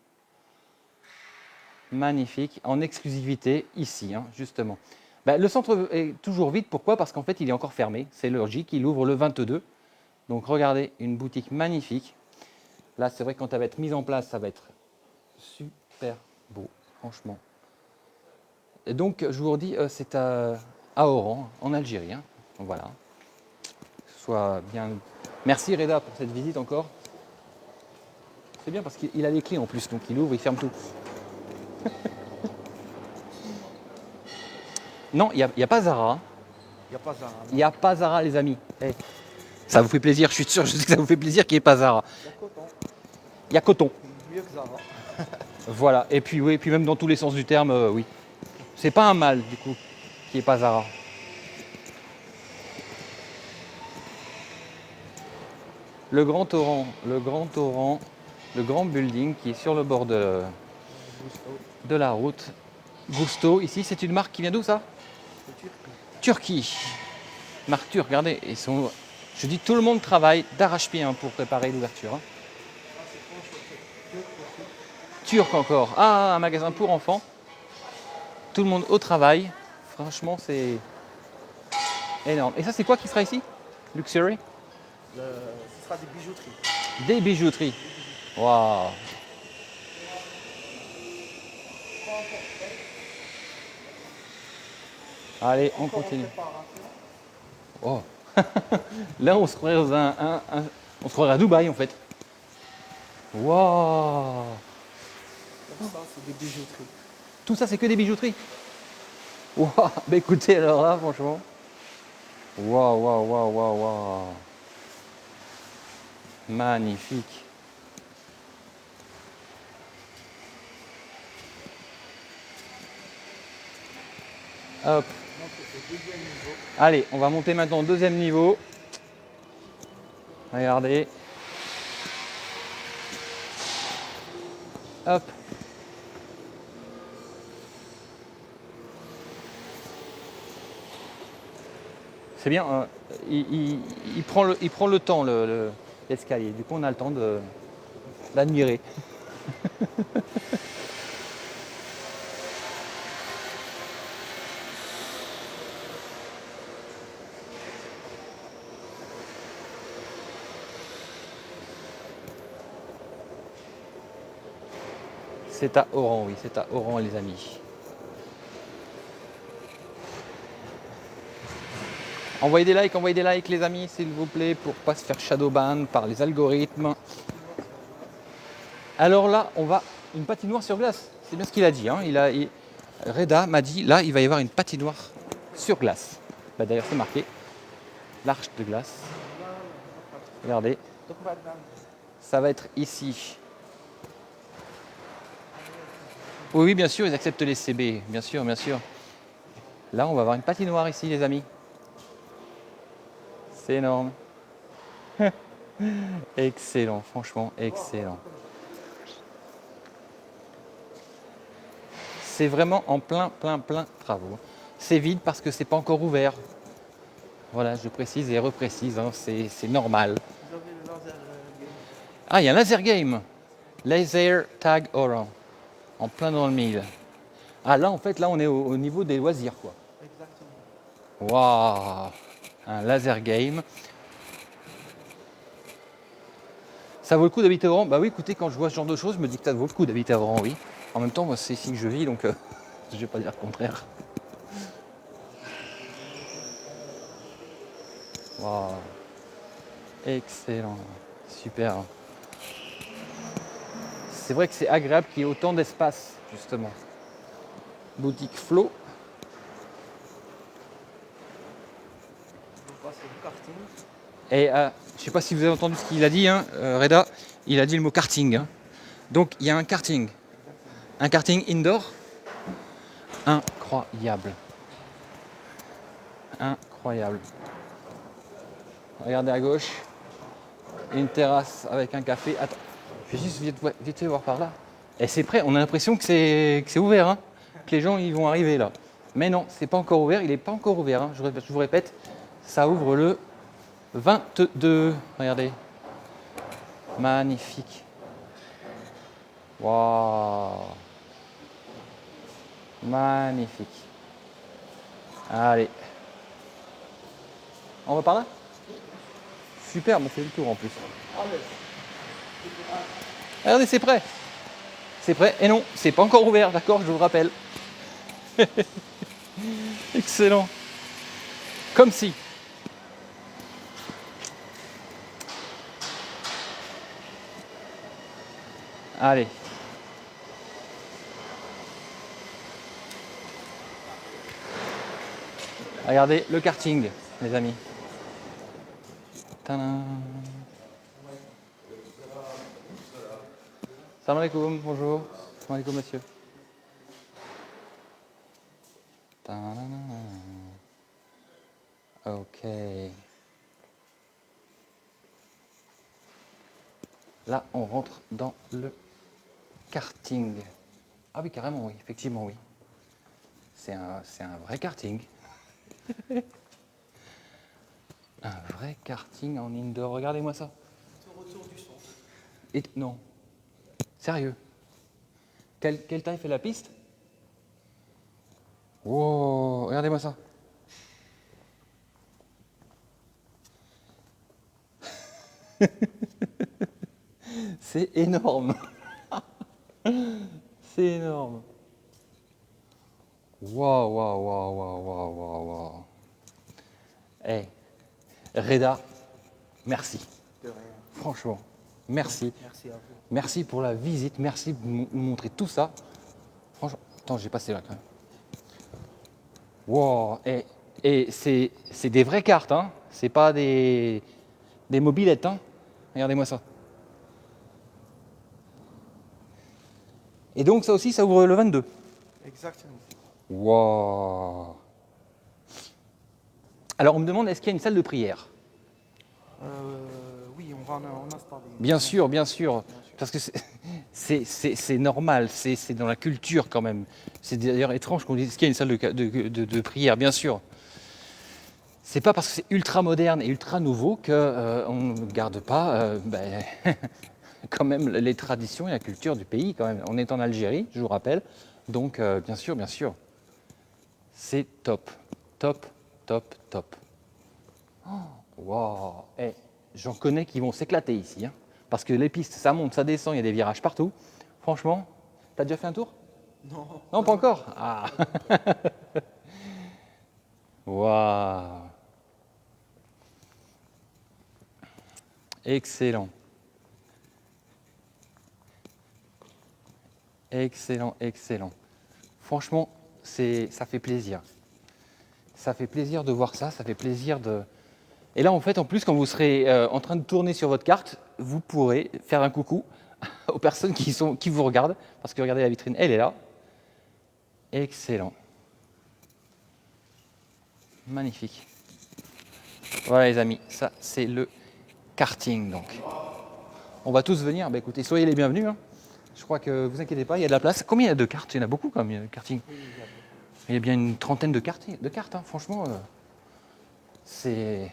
Magnifique, en exclusivité ici, hein, justement. Le centre est toujours vide. Pourquoi? Parce qu'en fait, il est encore fermé. C'est logique, il ouvre le 22. Donc, regardez, une boutique magnifique. Là, c'est vrai que quand elle va être mise en place, ça va être super beau, franchement. Et donc, je vous redis, c'est à Oran, en Algérie. Hein. Donc, voilà. Soit bien. Merci Reda pour cette visite encore. C'est bien parce qu'il a les clés en plus, donc il ouvre, il ferme tout. Non, il n'y a pas Zara. Il n'y a pas ça. Il n'y a pas Zara, les amis. Hey. Ça vous fait plaisir, je suis sûr, je sais que ça vous fait plaisir qu'il n'y ait pas Zara. Il y a coton. Il y a coton. Mieux que Zara. Voilà, et puis oui, puis même dans tous les sens du terme, oui. C'est pas un mal, du coup, qu'il n'y ait pas Zara. Le Grand Oran, le grand building qui est sur le bord de la route. Gusto, ici, c'est une marque qui vient d'où ça? Turquie. Marque turque, regardez, je dis tout le monde travaille d'arrache-pied hein, pour préparer l'ouverture. Hein. turc encore. Ah, un magasin pour enfants. Tout le monde au travail. Franchement, c'est énorme. Et ça, c'est quoi qui sera ici? Luxury? Ce sera des bijouteries. Des bijouteries. Waouh. Allez, on continue. Oh. Là, on se croirait dans on se croirait à Dubaï en fait. Waouh. Comme ça, c'est des bijouteries. Tout ça, c'est que des bijouteries. Waouh. Bah écoutez, alors là, franchement. Waouh, waouh, waouh, waouh, waouh. Magnifique. Hop. Allez, on va monter maintenant au deuxième niveau. Regardez. Hop. C'est bien, il prend le temps, l'escalier. Du coup, on a le temps d'admirer. C'est à Oran, oui, c'est à Oran, les amis. Envoyez des likes, les amis, s'il vous plaît, pour pas se faire shadowban par les algorithmes. Alors là, on va une patinoire sur glace. C'est bien ce qu'il a dit. Hein. Reda m'a dit, là, il va y avoir une patinoire sur glace. Bah, d'ailleurs, c'est marqué. L'arche de glace. Regardez. Ça va être ici. Oui, oui, bien sûr, ils acceptent les CB. Bien sûr, bien sûr. Là, on va avoir une patinoire ici, les amis. C'est énorme. Excellent, franchement, excellent. C'est vraiment en plein travaux. C'est vide parce que c'est pas encore ouvert. Voilà, je précise et reprécise, hein, c'est normal. Vous avez le laser game. Ah, il y a un laser game. Laser Tag Oran. En plein dans le mille. Ah, là, en fait, là, on est au niveau des loisirs, quoi. Exactement. Waouh! Un laser game. Ça vaut le coup d'habiter à Oran? Bah oui, écoutez, quand je vois ce genre de choses, je me dis que ça vaut le coup d'habiter à Oran, oui. En même temps, moi, c'est ici que je vis, donc je vais pas dire le contraire. Waouh! Excellent. Super. C'est vrai que c'est agréable qu'il y ait autant d'espace, justement. Boutique Flo. On passe au karting. Et je ne sais pas si vous avez entendu ce qu'il a dit, hein, Reda. Il a dit le mot karting. Hein. Donc il y a un karting. Un karting indoor. Incroyable. Incroyable. Regardez à gauche. Une terrasse avec un café. Attends, je vais juste vite voir par là. Et c'est prêt. On a l'impression que c'est ouvert. Hein, que les gens ils vont arriver là. Mais non, c'est pas encore ouvert. Il n'est pas encore ouvert. Hein. Je vous répète, ça ouvre le 22. Regardez. Magnifique. Waouh. Magnifique. Allez. On va par là? Super, on fait le tour en plus. Regardez, c'est prêt. C'est prêt. Et non, c'est pas encore ouvert, d'accord, je vous le rappelle. Excellent. Comme si. Allez. Regardez le karting, les amis. Tadam. Salam alaikum, bonjour. Salam alaikum, monsieur. Tadam. Ok. Là, on rentre dans le karting. Ah oui, carrément, oui, effectivement, oui. C'est un vrai karting. Un vrai karting en indoor. Regardez-moi ça. Retour du son. Et non. Sérieux. Quelle taille fait la piste? Wow, regardez-moi ça. C'est énorme. C'est énorme. Waouh, waouh, waouh, waouh, waouh, waouh, waouh. Eh, Reda, merci. De rien. Franchement, merci. Merci à vous. Merci pour la visite. Merci de nous montrer tout ça. Franchement, attends, j'ai passé là quand même. Wow, et c'est des vraies cartes, hein. C'est pas des mobilettes, hein. Regardez-moi ça. Et donc ça aussi, ça ouvre le 22. Exactement. Wow. Alors on me demande, est-ce qu'il y a une salle de prière? Oui, on va en installer. Bien sûr, bien sûr. Parce que c'est normal, c'est dans la culture quand même. C'est d'ailleurs étrange qu'on dise, est-ce qu'il y a une salle de prière? Bien sûr. C'est pas parce que c'est ultra moderne et ultra nouveau qu'on ne garde pas quand même les traditions et la culture du pays quand même. On est en Algérie, je vous rappelle. Donc bien sûr, bien sûr. C'est top, top, top, top. Waouh. Eh, j'en connais qui vont s'éclater ici. Hein, parce que les pistes, ça monte, ça descend, il y a des virages partout. Franchement, t'as déjà fait un tour? Non. Non, pas encore. Ah. Waouh. Excellent. Excellent, excellent. Franchement, ça fait plaisir. Ça fait plaisir de voir ça, ça fait plaisir de... Et là, en fait, en plus, quand vous serez en train de tourner sur votre carte, vous pourrez faire un coucou aux personnes qui vous regardent, parce que regardez la vitrine, elle est là. Excellent. Magnifique. Voilà les amis, ça c'est le karting donc. On va tous venir, bah, écoutez, soyez les bienvenus. Hein. Je crois que vous inquiétez pas, il y a de la place. Combien il y a de cartes? Il y en a beaucoup quand même, le karting. Il y a bien une trentaine de cartes, hein. Franchement. C'est...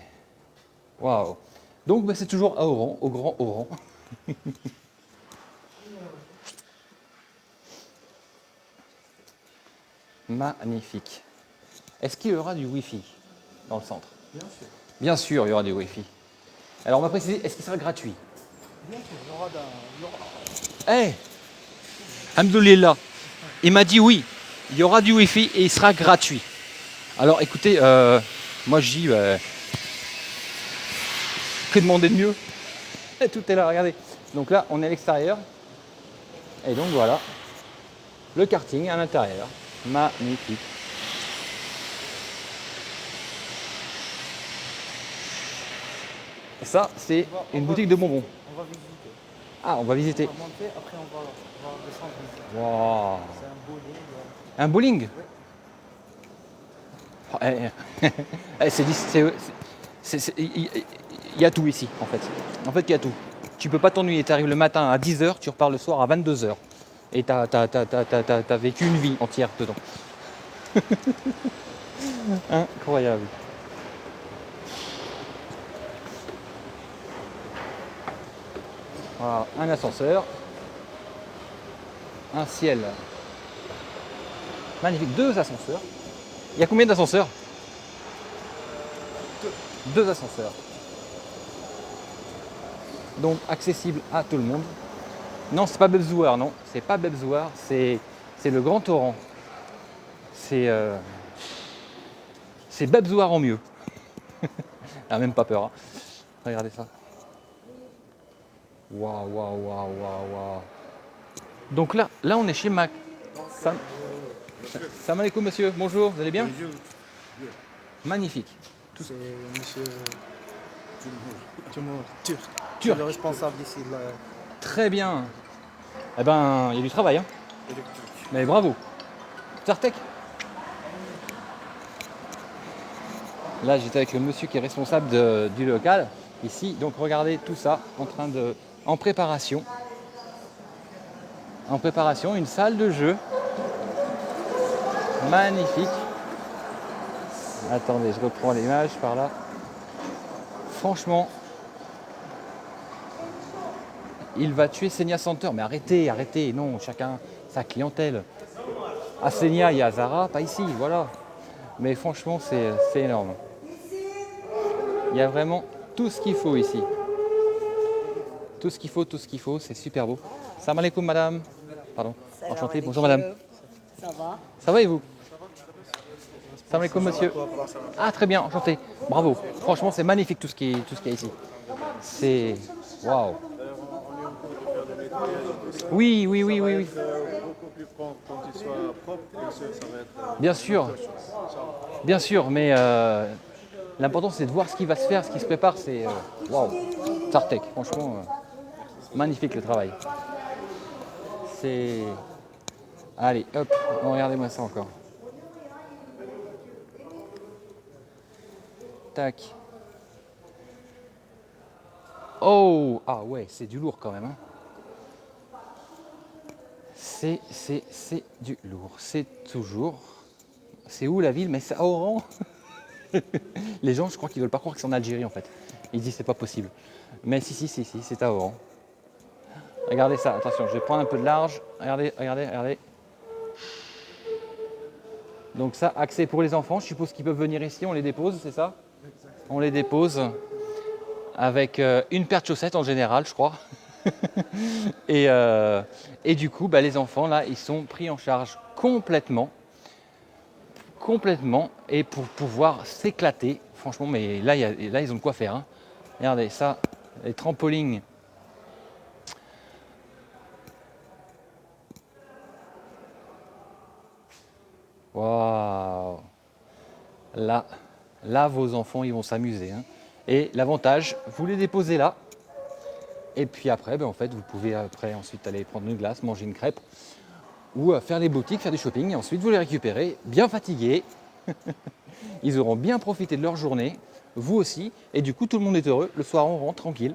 Waouh. Donc bah, c'est toujours à Oran, au Grand Oran. Magnifique. Est-ce qu'il y aura du Wi-Fi dans le centre? Bien sûr. Bien sûr, il y aura du Wi-Fi. Alors on va préciser, est-ce qu'il sera gratuit? Bien sûr, il y aura Eh, Alhamdoulilah, il m'a dit oui, il y aura du Wi-Fi et il sera gratuit. Alors écoutez, moi je dis, que demander de mieux? Tout est là, regardez. Donc là, on est à l'extérieur. Et donc voilà, le karting à l'intérieur. Magnifique. Et ça, c'est une boutique de bonbons. On va visiter. Ah, on va visiter. On va monter, après on va descendre visiter. Wow. C'est un bowling. Un bowling? Oh, il y a tout ici, en fait. En fait, il y a tout. Tu peux pas t'ennuyer. Tu arrives le matin à 10h, tu repars le soir à 22h. Et t'as vécu une vie entière dedans. Incroyable. Voilà, un ascenseur. Un ciel. Magnifique. 2 ascenseurs. Il y a combien d'ascenseurs? 2 ascenseurs. Donc accessible à tout le monde. Non, c'est pas Bebzouar, non. C'est pas Bebzouar, c'est le Grand Oran. C'est Bebzouar en mieux. Ah, même pas peur. Hein. Regardez ça. Waouh, waouh, waouh, waouh, waouh. Donc là, on est chez Mac. Salam alaikum monsieur, bonjour, vous allez bien? Magnifique. C'est monsieur Timur, Turc. Turc. Le responsable ici de la Très bien. Eh ben, il y a du travail. Hein. électrique. Mais bravo. Tartek. Là, j'étais avec le monsieur qui est responsable du local, ici. Donc, regardez tout ça en préparation. En préparation, une salle de jeu. Magnifique. Attendez, je reprends l'image par là. Franchement, il va tuer Senia Center. Mais arrêtez, arrêtez. Non, chacun sa clientèle. À Sénia, il y a Zara, pas ici, voilà. Mais franchement, c'est énorme. Il y a vraiment tout ce qu'il faut ici. Tout ce qu'il faut, c'est super beau. Salam alaikum madame. Pardon, enchanté, bonjour madame. Ça va? Ça va et vous? Salam alaikum monsieur. Ah très bien, enchanté. Bravo. Franchement, c'est magnifique tout ce qui est ici. C'est... Waouh. Oui. Beaucoup plus propre quand il soit propre, bien sûr, ça va être. Bien sûr, mais l'important c'est de voir ce qui va se faire, ce qui se prépare. C'est waouh. Sartec, franchement, magnifique le travail. C'est... Allez, hop, regardez-moi ça encore. Tac. Oh, ah ouais, c'est du lourd quand même. Hein. C'est du lourd. C'est toujours... C'est où la ville? Mais c'est à Oran. Les gens, je crois qu'ils veulent pas croire que c'est en Algérie en fait. Ils disent c'est pas possible. Mais si, c'est à Oran. Regardez ça, attention, je vais prendre un peu de large. Regardez. Donc ça, accès pour les enfants, je suppose qu'ils peuvent venir ici, on les dépose, c'est ça? On les dépose avec une paire de chaussettes en général, je crois. et du coup, les enfants, là, ils sont pris en charge complètement. Et pour pouvoir s'éclater, franchement, mais là, ils ont de quoi faire. Hein. Regardez ça, les trampolines. Waouh! Là, vos enfants, ils vont s'amuser. Hein. Et l'avantage, vous les déposez là. Et puis après, en fait, vous pouvez ensuite aller prendre une glace, manger une crêpe ou faire les boutiques, faire du shopping. Et ensuite, vous les récupérez bien fatigués. Ils auront bien profité de leur journée, vous aussi. Et du coup, tout le monde est heureux. Le soir, on rentre tranquille.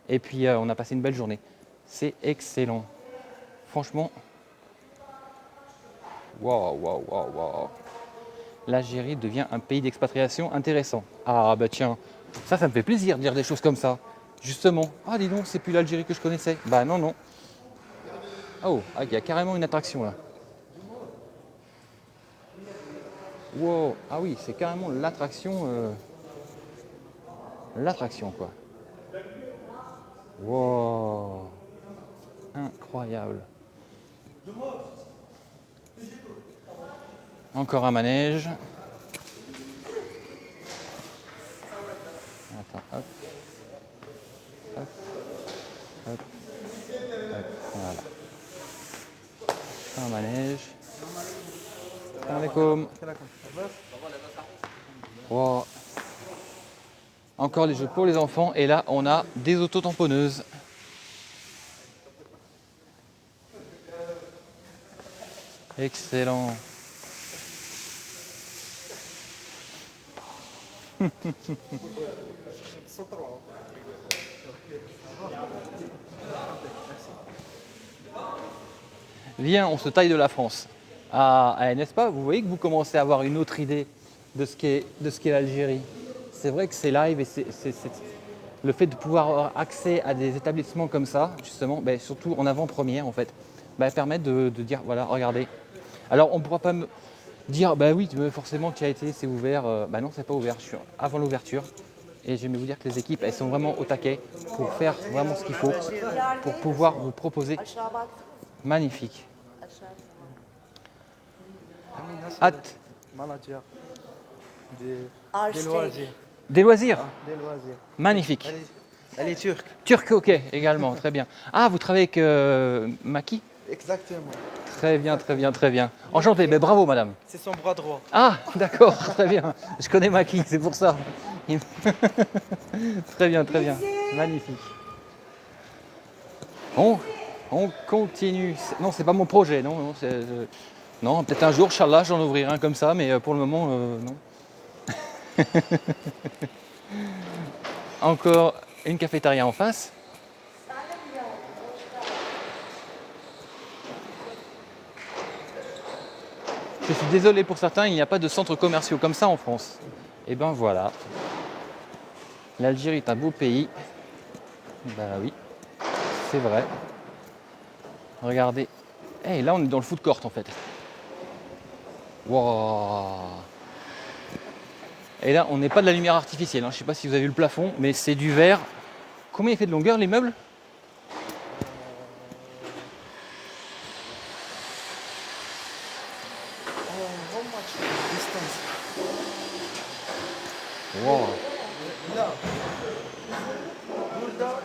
Et puis, on a passé une belle journée. C'est excellent. Franchement, waouh. L'Algérie devient un pays d'expatriation intéressant. Ah bah tiens, ça me fait plaisir de dire des choses comme ça. Justement, ah dis donc, c'est plus l'Algérie que je connaissais. Bah non. Oh, il y a carrément une attraction là. Wow, ah oui, c'est carrément l'attraction. L'attraction quoi. Wow, incroyable. Encore un manège. Attends, hop. Voilà. Un manège. Salam alaikum. Wow. Encore des jeux pour les enfants. Et là, on a des autotamponneuses. Excellent. Viens, on se taille de la France. N'est-ce pas? Vous voyez que vous commencez à avoir une autre idée de ce qu'est l'Algérie. C'est vrai que c'est live et c'est le fait de pouvoir avoir accès à des établissements comme ça, justement, surtout en avant-première en fait, permet de dire voilà, regardez. Alors on ne pourra pas me dire oui, forcément tu y as été, c'est ouvert. Non, c'est pas ouvert, je suis avant l'ouverture. Et j'aime vous dire que les équipes, elles sont vraiment au taquet pour faire vraiment ce qu'il faut pour pouvoir vous proposer. Magnifique. Hâte. Manager des loisirs. Des loisirs. Des loisirs. Magnifique. Elle est turque. Turc, ok, également, très bien. Ah, vous travaillez avec Maki? Exactement. Très bien. Enchanté, bravo madame. C'est son bras droit. Ah, d'accord, très bien. Je connais Maki, c'est pour ça. Très bien. Magnifique. On continue. Non, c'est pas mon projet, non. Non, peut-être un jour, Inch'Allah, j'en ouvrirai un comme ça, mais pour le moment, non. Encore une cafétéria en face. Je suis désolé pour certains, il n'y a pas de centres commerciaux comme ça en France. Et ben voilà. L'Algérie est un beau pays. Oui, c'est vrai. Regardez Et là, on est dans le food court en fait. Wow. Et là, on n'est pas de la lumière artificielle. Hein. Je ne sais pas si vous avez vu le plafond, mais c'est du verre. Combien il fait de longueur les meubles? How much distance? Wow. Là. Burada.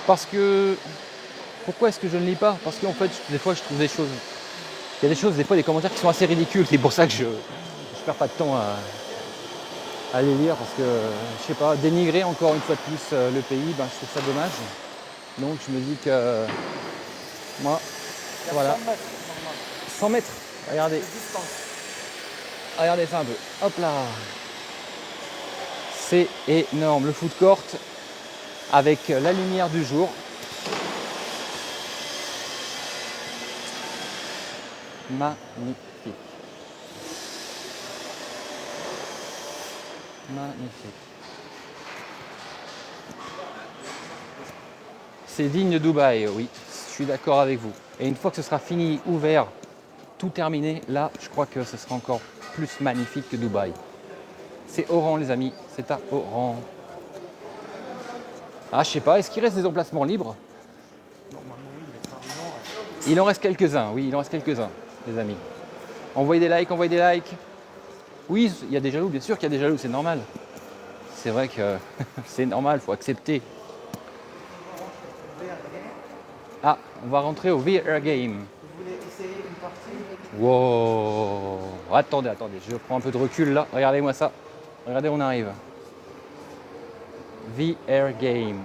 Parce que... Pourquoi est-ce que je ne lis pas? Parce qu'en fait, des fois, je trouve des choses... Il y a des choses, des fois, des commentaires qui sont assez ridicules. C'est pour ça que je perds pas de temps à les lire. Parce que, je sais pas, dénigrer encore une fois de plus le pays, ben, je trouve ça dommage. Donc, je me dis que... Moi, Il y a voilà. 100 mètres normalement. 100 mètres. Regardez. De distance. Regardez ça un peu. Hop là. C'est énorme. Le food court avec la lumière du jour. Magnifique. Magnifique. C'est digne de Dubaï, oui. Je suis d'accord avec vous. Et une fois que ce sera fini, ouvert, tout terminé, là, je crois que ce sera encore plus magnifique que Dubaï. C'est Oran, les amis. C'est à Oran. Ah, je sais pas. Est-ce qu'il reste des emplacements libres? Normalement, oui, mais pas non. Il en reste quelques-uns. Oui, il en reste quelques-uns, les amis. Envoyez des likes, envoyez des likes. Oui, il y a des jaloux, bien sûr qu'il y a des jaloux, c'est normal. C'est vrai que c'est normal, il faut accepter. Ah, on va rentrer au VR Game. Vous voulez essayer une partie? Wow. Attendez, je prends un peu de recul là. Regardez-moi ça. Regardez, on arrive. VR Game.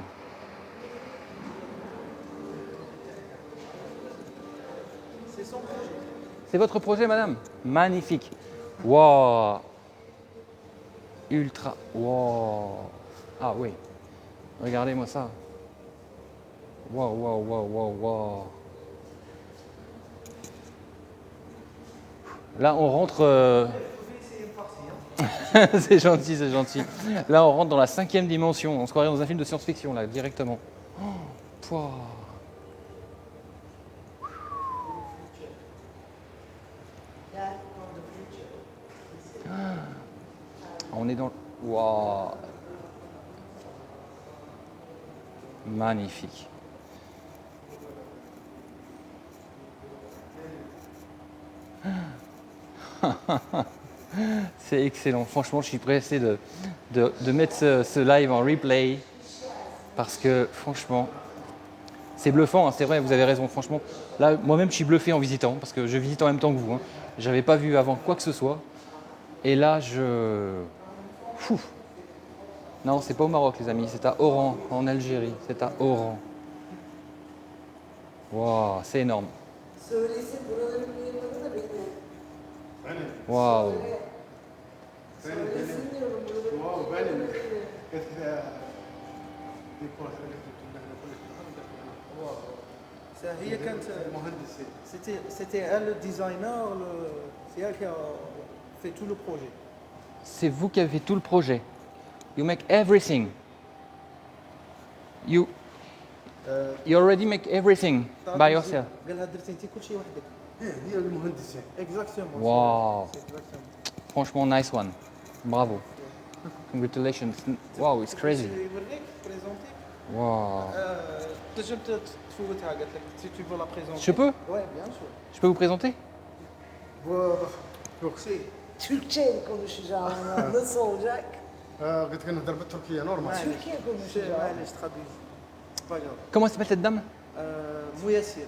C'est son projet. C'est votre projet, madame? Magnifique. Wow. Ultra. Wow. Ah oui. Regardez-moi ça. Wow, wow, wow, wow, wow. Là, on rentre. C'est gentil, c'est gentil. Là, on rentre dans la 5e dimension. On se croirait dans un film de science-fiction, là, directement. Oh, pouah. On est dans... Waouh. Magnifique. C'est excellent. Franchement, je suis pressé de mettre ce live en replay parce que franchement, c'est bluffant. Hein, c'est vrai, vous avez raison. Franchement, là, moi-même, je suis bluffé en visitant parce que je visite en même temps que vous. Hein. J'avais pas vu avant quoi que ce soit. Et là, Fou. Non, c'est pas au Maroc, les amis. C'est à Oran, en Algérie. C'est à Oran. Waouh, c'est énorme. Waouh. هي كانت c'était elle le designer, c'est elle qui a fait tout le projet. C'est vous qui avez fait tout le projet. You make everything. You already make everything by yourself. قالها درتي انت كل شيء وحدك. هي المهندسين. Exactement. Wow. C'est exactement. Franchement, nice one. Bravo. Congratulations. Wow, it's crazy. يوريك بريزونتي. Wow. تنجم تفوتها قالت لك si tu veux la présenter. Je peux? Ouais, bien sûr. Je peux vous présenter? روكسي Türkçe konuşacağım ama nasıl olacak? قلت لك نهضر بالتركيه نورمال. Türkiye konuşacağım. معليش تخبيز. Pas grave. Comment s'appelle cette dame? ميسر.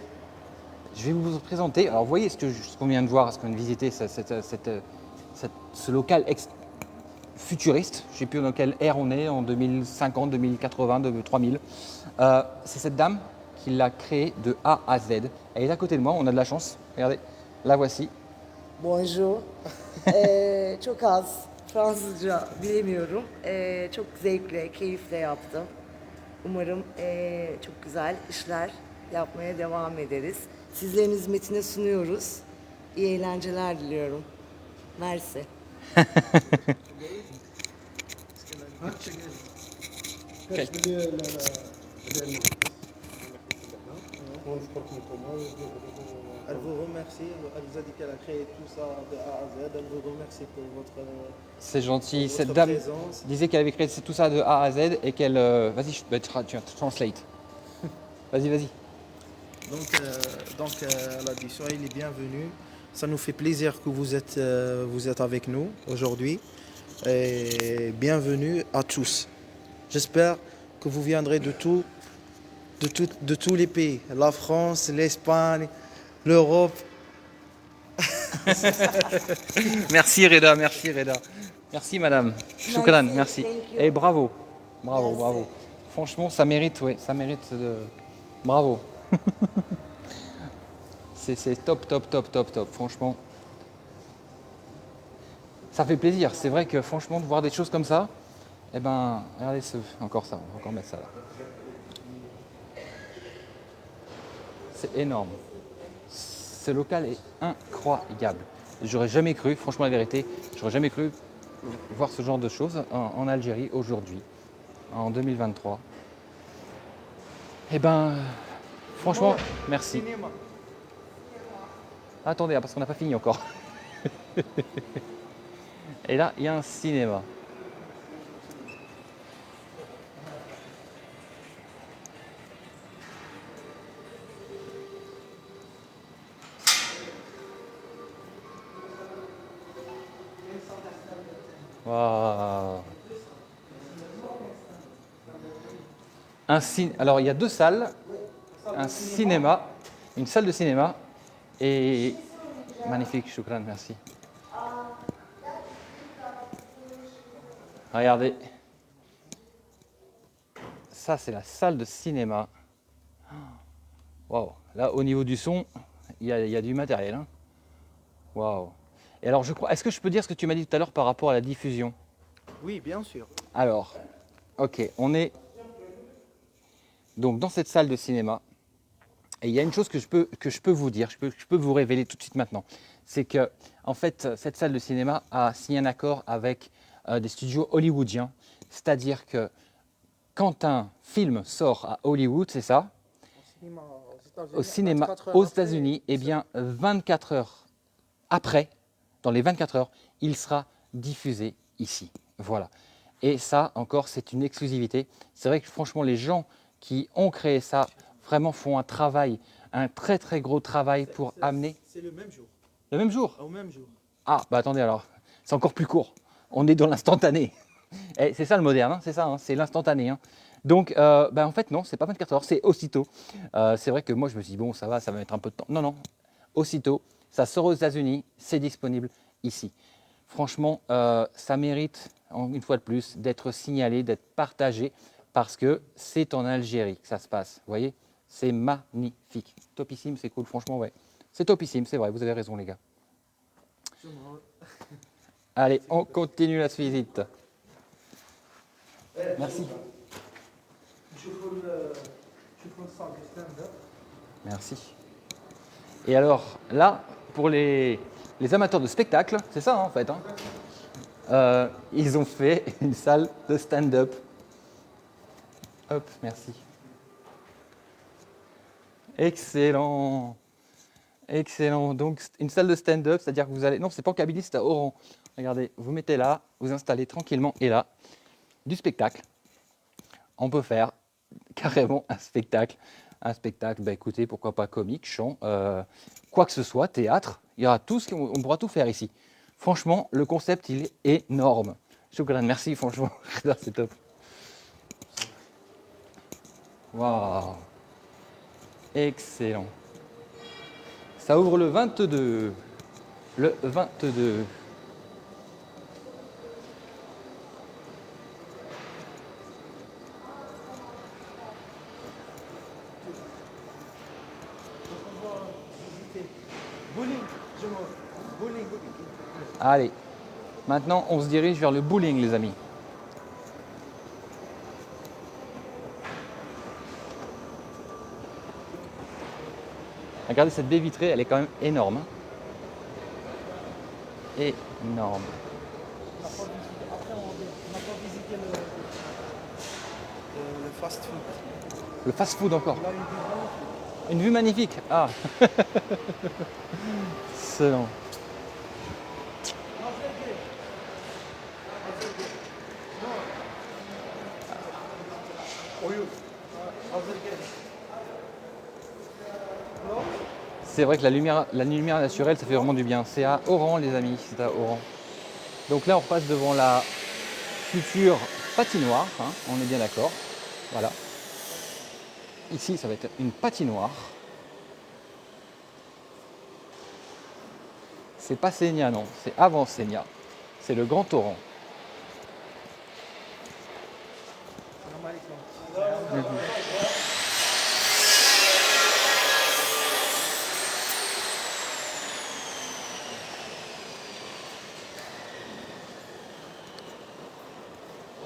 Je vais vous présenter. Alors, vous voyez ce qu'on vient de voir, ce qu'on vient de visiter, ce local futuriste. Je ne sais plus dans quelle ère on est, en 2050, 2080, 3000. C'est cette dame qui l'a créé de A à Z. Elle est à côté de moi, on a de la chance. Regardez, la voici. Bonjour. Çok az Fransızca bilemiyorum. Çok zevkle, keyifle yaptım. Umarım çok güzel işler yapmaya devam ederiz. Sizlerin hizmetine sunuyoruz. İyi eğlenceler diliyorum. Mersi. Elle vous remercie, elle vous a dit qu'elle a créé tout ça de A à Z, elle vous remercie pour votre, C'est gentil. pour Cette votre dame présence. disait qu'elle avait créé tout ça de A à Z et qu'elle. Vas-y, tu translate. Vas-y, vas-y. Donc, elle a dit soyez les bienvenus. Ça nous fait plaisir que vous êtes avec nous aujourd'hui. Et bienvenue à tous. J'espère que vous viendrez de tous les pays. La France, l'Espagne, l'Europe. Merci Reda, merci Reda. Merci madame. Shukran, Merci, merci. thank you. Et bravo. Bravo, Merci. bravo. Franchement, ça mérite, oui, ça mérite de. Bravo. C'est top, top, top, top, top. Franchement. Ça fait plaisir. C'est vrai que franchement, de voir des choses comme ça, eh ben, regardez encore ça, on va encore mettre ça là. C'est énorme. Ce local est incroyable. J'aurais jamais cru, franchement la vérité, j'aurais jamais cru voir ce genre de choses en Algérie aujourd'hui, en 2023. Eh ben, franchement, merci. Attendez, parce qu'on n'a pas fini encore. Et là, il y a un cinéma. Waouh. Alors, il y a deux salles. Un cinéma, une salle de cinéma et magnifique, choukran, merci. Regardez, ça c'est la salle de cinéma. Waouh, là au niveau du son, il y a du matériel. Hein. Waouh. Et alors je crois, est-ce que je peux dire ce que tu m'as dit tout à l'heure par rapport à la diffusion? Oui, bien sûr. Alors, ok, on est donc dans cette salle de cinéma. Et il y a une chose que je peux vous dire, je peux vous révéler tout de suite maintenant. C'est que, en fait, cette salle de cinéma a signé un accord avec des studios hollywoodiens. C'est-à-dire que quand un film sort à Hollywood, c'est ça, au cinéma aux États-Unis, eh bien, 24 heures après, dans les 24 heures, il sera diffusé ici. Voilà. Et ça, encore, c'est une exclusivité. C'est vrai que franchement, les gens qui ont créé ça, vraiment font un travail, un très très gros travail pour amener. C'est le même jour. Le même jour? Au même jour. Ah, bah attendez alors, c'est encore plus court. On est dans l'instantané. Et c'est ça le moderne, hein, c'est ça, hein, c'est l'instantané. Hein. Donc, en fait, non, c'est pas 24 heures, c'est aussitôt. C'est vrai que moi, je me suis dit, bon, ça va mettre un peu de temps. Non, non, aussitôt, ça sort aux États-Unis, c'est disponible ici. Franchement, ça mérite, une fois de plus, d'être signalé, d'être partagé, parce que c'est en Algérie que ça se passe. Vous voyez, c'est magnifique. Topissime, c'est cool, franchement, ouais. C'est topissime, c'est vrai, vous avez raison, les gars. Allez, on continue la visite. Merci. Merci. Et alors, là, pour les amateurs de spectacle, c'est ça, hein, en fait. Hein, ils ont fait une salle de stand-up. Hop, merci. Excellent. Excellent. Donc, une salle de stand-up, c'est-à-dire que vous allez... Non, c'est pas en Kabylie, c'est à Oran. Regardez, vous mettez là, vous installez tranquillement, et là, du spectacle. On peut faire carrément un spectacle. Un spectacle, bah écoutez, pourquoi pas comique, chant, quoi que ce soit, théâtre. Il y aura tout ce qu'on pourra tout faire ici. Franchement, le concept, il est énorme. Choukran, merci, franchement. C'est top. Waouh. Excellent. Ça ouvre le 22. Le 22. Allez, maintenant on se dirige vers le bowling, les amis. Regardez cette baie vitrée, elle est quand même énorme. Hein. Énorme. On n'a pas visité fast-food. Le fast-food encore. Il a une vue magnifique. Une vue magnifique. Ah. Excellent. C'est vrai que la lumière naturelle, ça fait vraiment du bien. C'est à Oran, les amis, c'est à Oran. Donc là, on repasse devant la future patinoire, hein, on est bien d'accord. Voilà. Ici, ça va être une patinoire. C'est pas Sénia, non, c'est avant Sénia. C'est le Grand Oran.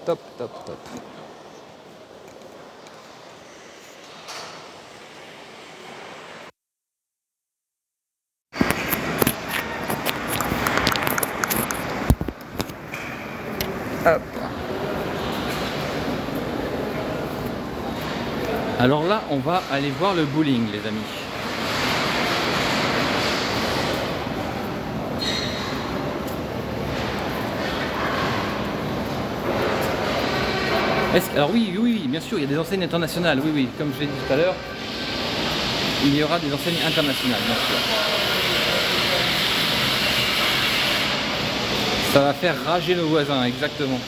Top, top, top. Hop. Alors là, on va aller voir le bowling, les amis. Alors oui, bien sûr, il y a des enseignes internationales, oui, comme je l'ai dit tout à l'heure, il y aura des enseignes internationales, bien sûr. Ça va faire rager nos voisins, exactement.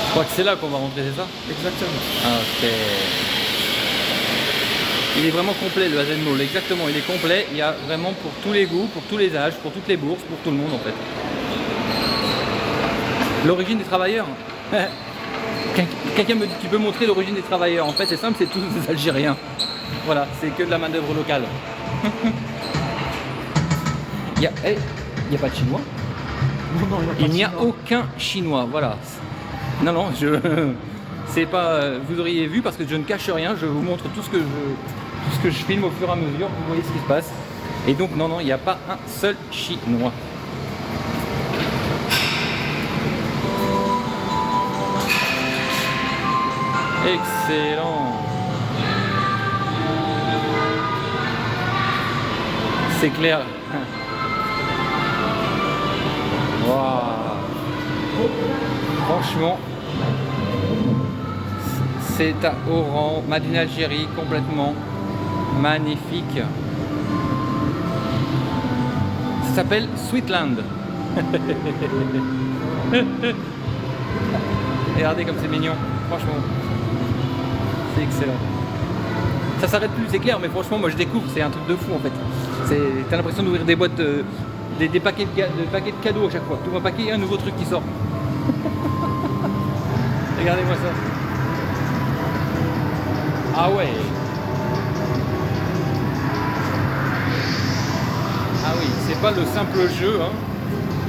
Je crois que c'est là qu'on va rentrer, c'est ça? Exactement. Ah, ok. Il est vraiment complet le AZ Mall, exactement, il est complet. Il y a vraiment pour tous les goûts, pour tous les âges, pour toutes les bourses, pour tout le monde en fait. L'origine des travailleurs. Quelqu'un me dit, tu peux montrer l'origine des travailleurs? En fait, c'est simple, c'est tous des Algériens. Voilà, c'est que de la main-d'œuvre locale. Il n'y a pas de Chinois? Non, Il n'y a aucun Chinois, voilà. Non, c'est pas. Vous auriez vu parce que je ne cache rien, je vous montre tout ce que je filme au fur et à mesure, vous voyez ce qui se passe. Et donc non, il n'y a pas un seul Chinois. Excellent. C'est clair. Waouh. Franchement, c'est à Oran, Madine Algérie, complètement magnifique. Ça s'appelle Sweetland. Regardez comme c'est mignon, franchement. C'est excellent. Ça s'arrête plus, c'est clair, mais franchement, moi je découvre, c'est un truc de fou en fait. T'as l'impression d'ouvrir des boîtes, des paquets de cadeaux à chaque fois. Tout un paquet, il y a un nouveau truc qui sort. Regardez-moi ça. Ah ouais. Ah oui, c'est pas le simple jeu hein,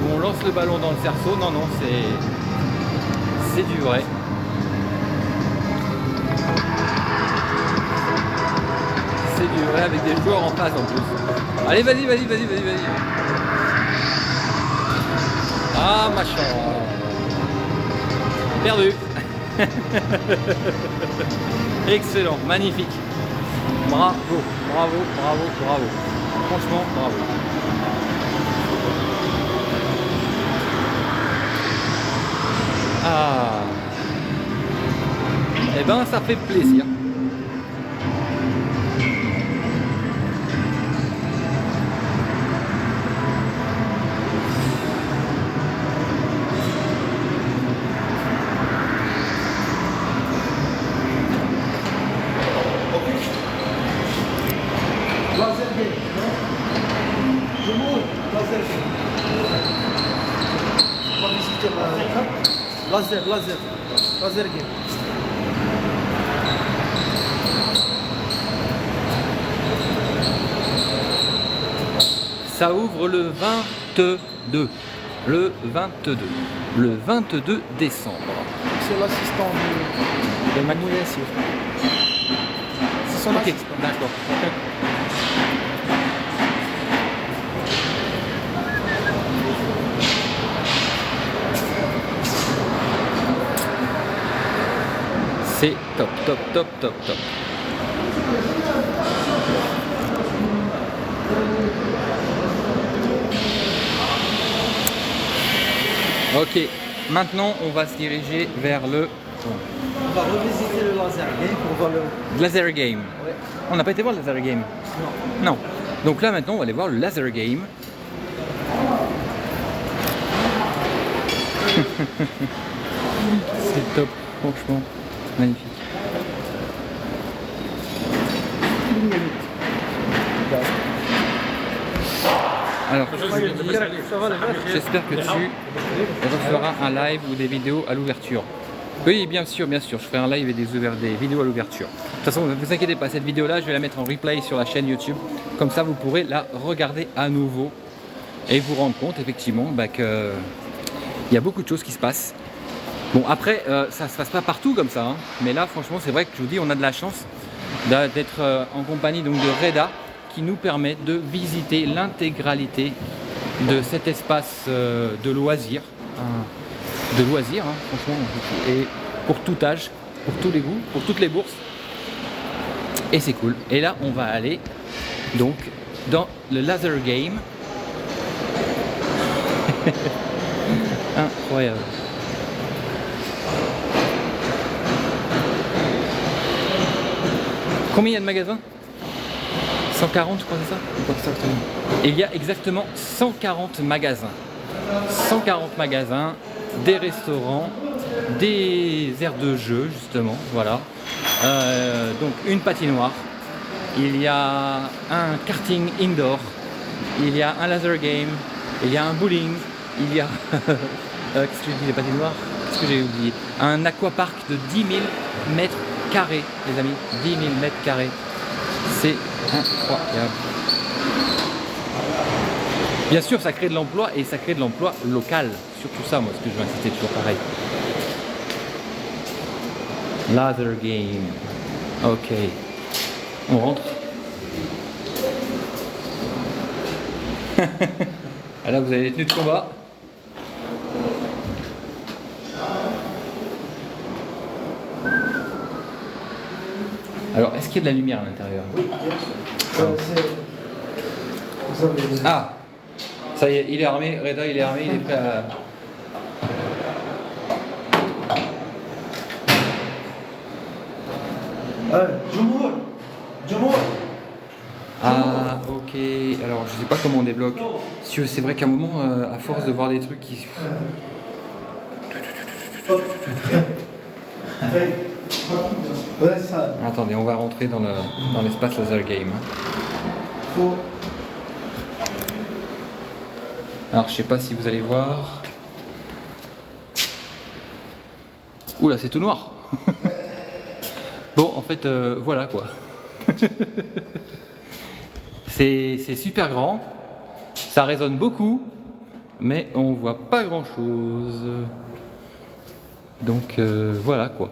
où on lance le ballon dans le cerceau. Non, c'est du vrai. C'est du vrai avec des joueurs en face en plus. Allez, vas-y. Ah, machin. Perdu. Excellent, magnifique. Bravo. Franchement, bravo. Ah. Eh ben, ça fait plaisir. Laser game. Ça ouvre le 22. Le 22. Le 22 décembre. C'est l'assistant De de Mac- Mouyassi. C'est son Ok, assistant. d'accord. C'est top, top, top, top, top. Ok, maintenant on va se diriger vers le On va revisiter le laser game pour voir le. laser game. Ouais. On n'a pas été voir le laser game. Non. Non. Donc là maintenant on va aller voir le laser game. C'est top, franchement. Magnifique. Alors, je me dis, j'espère que tu referas un live ou des vidéos à l'ouverture. Oui, bien sûr, je ferai un live et des vidéos à l'ouverture. De toute façon, ne vous inquiétez pas, cette vidéo-là, je vais la mettre en replay sur la chaîne YouTube. Comme ça, vous pourrez la regarder à nouveau et vous rendre compte, effectivement, qu'il y a beaucoup de choses qui se passent. Bon, après, ça ne se passe pas partout comme ça, hein, mais là, franchement, c'est vrai que je vous dis, on a de la chance d'être en compagnie donc, de Reda, qui nous permet de visiter l'intégralité de cet espace de loisirs. Hein, franchement, et pour tout âge, pour tous les goûts, pour toutes les bourses. Et c'est cool. Et là, on va aller donc dans le laser game. Incroyable. Combien il y a de magasins? 140, je crois, c'est ça? Exactement. Il y a exactement 140 magasins. 140 magasins, des restaurants, des aires de jeu, justement, voilà. Donc une patinoire, il y a un karting indoor, il y a un laser game, il y a un bowling, il y a... qu'est-ce que j'ai dit, les patinoires? Qu'est-ce que j'ai oublié? Un aquapark de 10 000 mètres carrés, les amis, 10 000 mètres carrés. C'est incroyable. Bien sûr, ça crée de l'emploi et ça crée de l'emploi local. Surtout ça, moi, ce que je vais insister toujours pareil. Laser game. Ok. On rentre. Ah là, vous avez les tenues de combat. Alors, est-ce qu'il y a de la lumière à l'intérieur? Oui, bien sûr. Vous avez... Ah, ça y est, il est armé, Reda il est armé, il est prêt à... Ah, ok, alors je sais pas comment on débloque. C'est vrai qu'à un moment, à force de voir des trucs qui... Attendez, on va rentrer dans l'espace laser game. Alors je sais pas si vous allez voir. Oula, c'est tout noir. Bon, en fait, voilà quoi. C'est super grand, ça résonne beaucoup, mais on voit pas grand chose. Donc voilà quoi.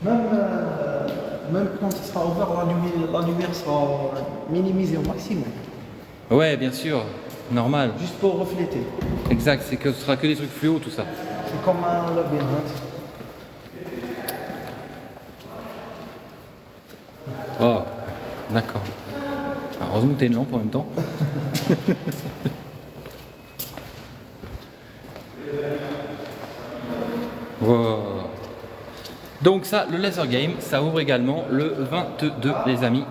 Même quand il sera ouvert, la lumière sera minimisée au maximum. Ouais, bien sûr, normal. Juste pour refléter. Exact, c'est que ce sera que des trucs fluo tout ça. C'est comme un labyrinthe. Oh, d'accord. Heureusement que t'as une lampe en même temps. Wow. Donc ça, le laser game, ça ouvre également le 22, les amis.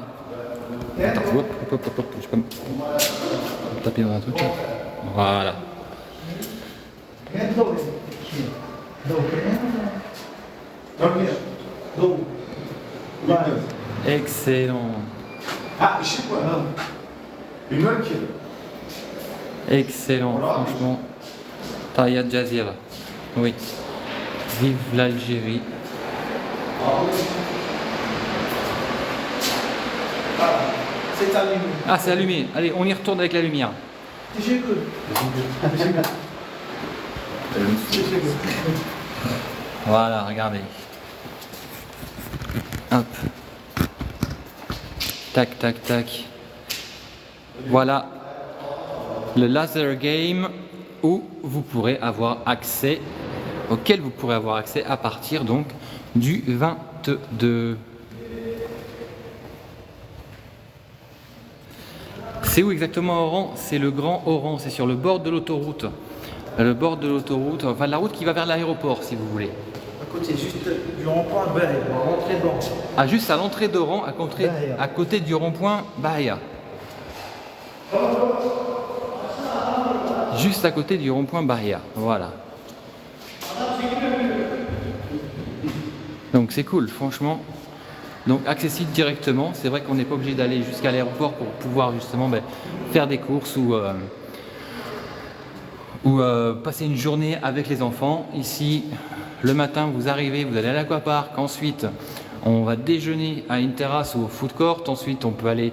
Attends, hop, je peux me taper dans un truc là. Voilà. Excellent. Excellent, franchement. Taïa Jazira. Oui. Vive l'Algérie. C'est allumé. Ah, c'est allumé. Allez, on y retourne avec la lumière. Teşekkür. Voilà, regardez. Hop. Tac, tac, tac. Voilà le laser game où vous pourrez avoir accès, auquel vous pourrez avoir accès à partir donc du 22. C'est où exactement Oran? C'est le Grand Oran, c'est sur le bord de l'autoroute. Le bord de l'autoroute, enfin la route qui va vers l'aéroport si vous voulez. À côté, juste du rond-point Bahia, on va rentrer dedans. Ah, juste à l'entrée d'Oran, à côté du rond-point Bahia. Juste à côté du rond-point Bahia, voilà. Donc c'est cool, franchement. Donc accessible directement, c'est vrai qu'on n'est pas obligé d'aller jusqu'à l'aéroport pour pouvoir justement faire des courses ou passer une journée avec les enfants. Ici, le matin, vous arrivez, vous allez à l'aquapark, ensuite on va déjeuner à une terrasse ou au food court, ensuite on peut aller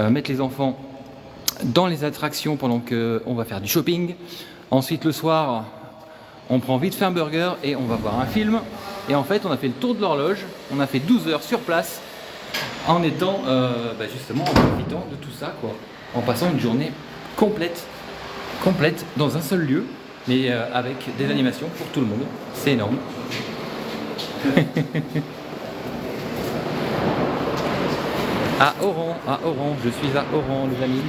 mettre les enfants dans les attractions pendant qu'on va faire du shopping. Ensuite le soir, on prend vite fait un burger et on va voir un film. Et en fait, on a fait le tour de l'horloge, on a fait 12 heures sur place en étant, justement, en profitant de tout ça, quoi. En passant une journée complète dans un seul lieu, mais avec des animations pour tout le monde. C'est énorme. À Oran, je suis à Oran, les amis.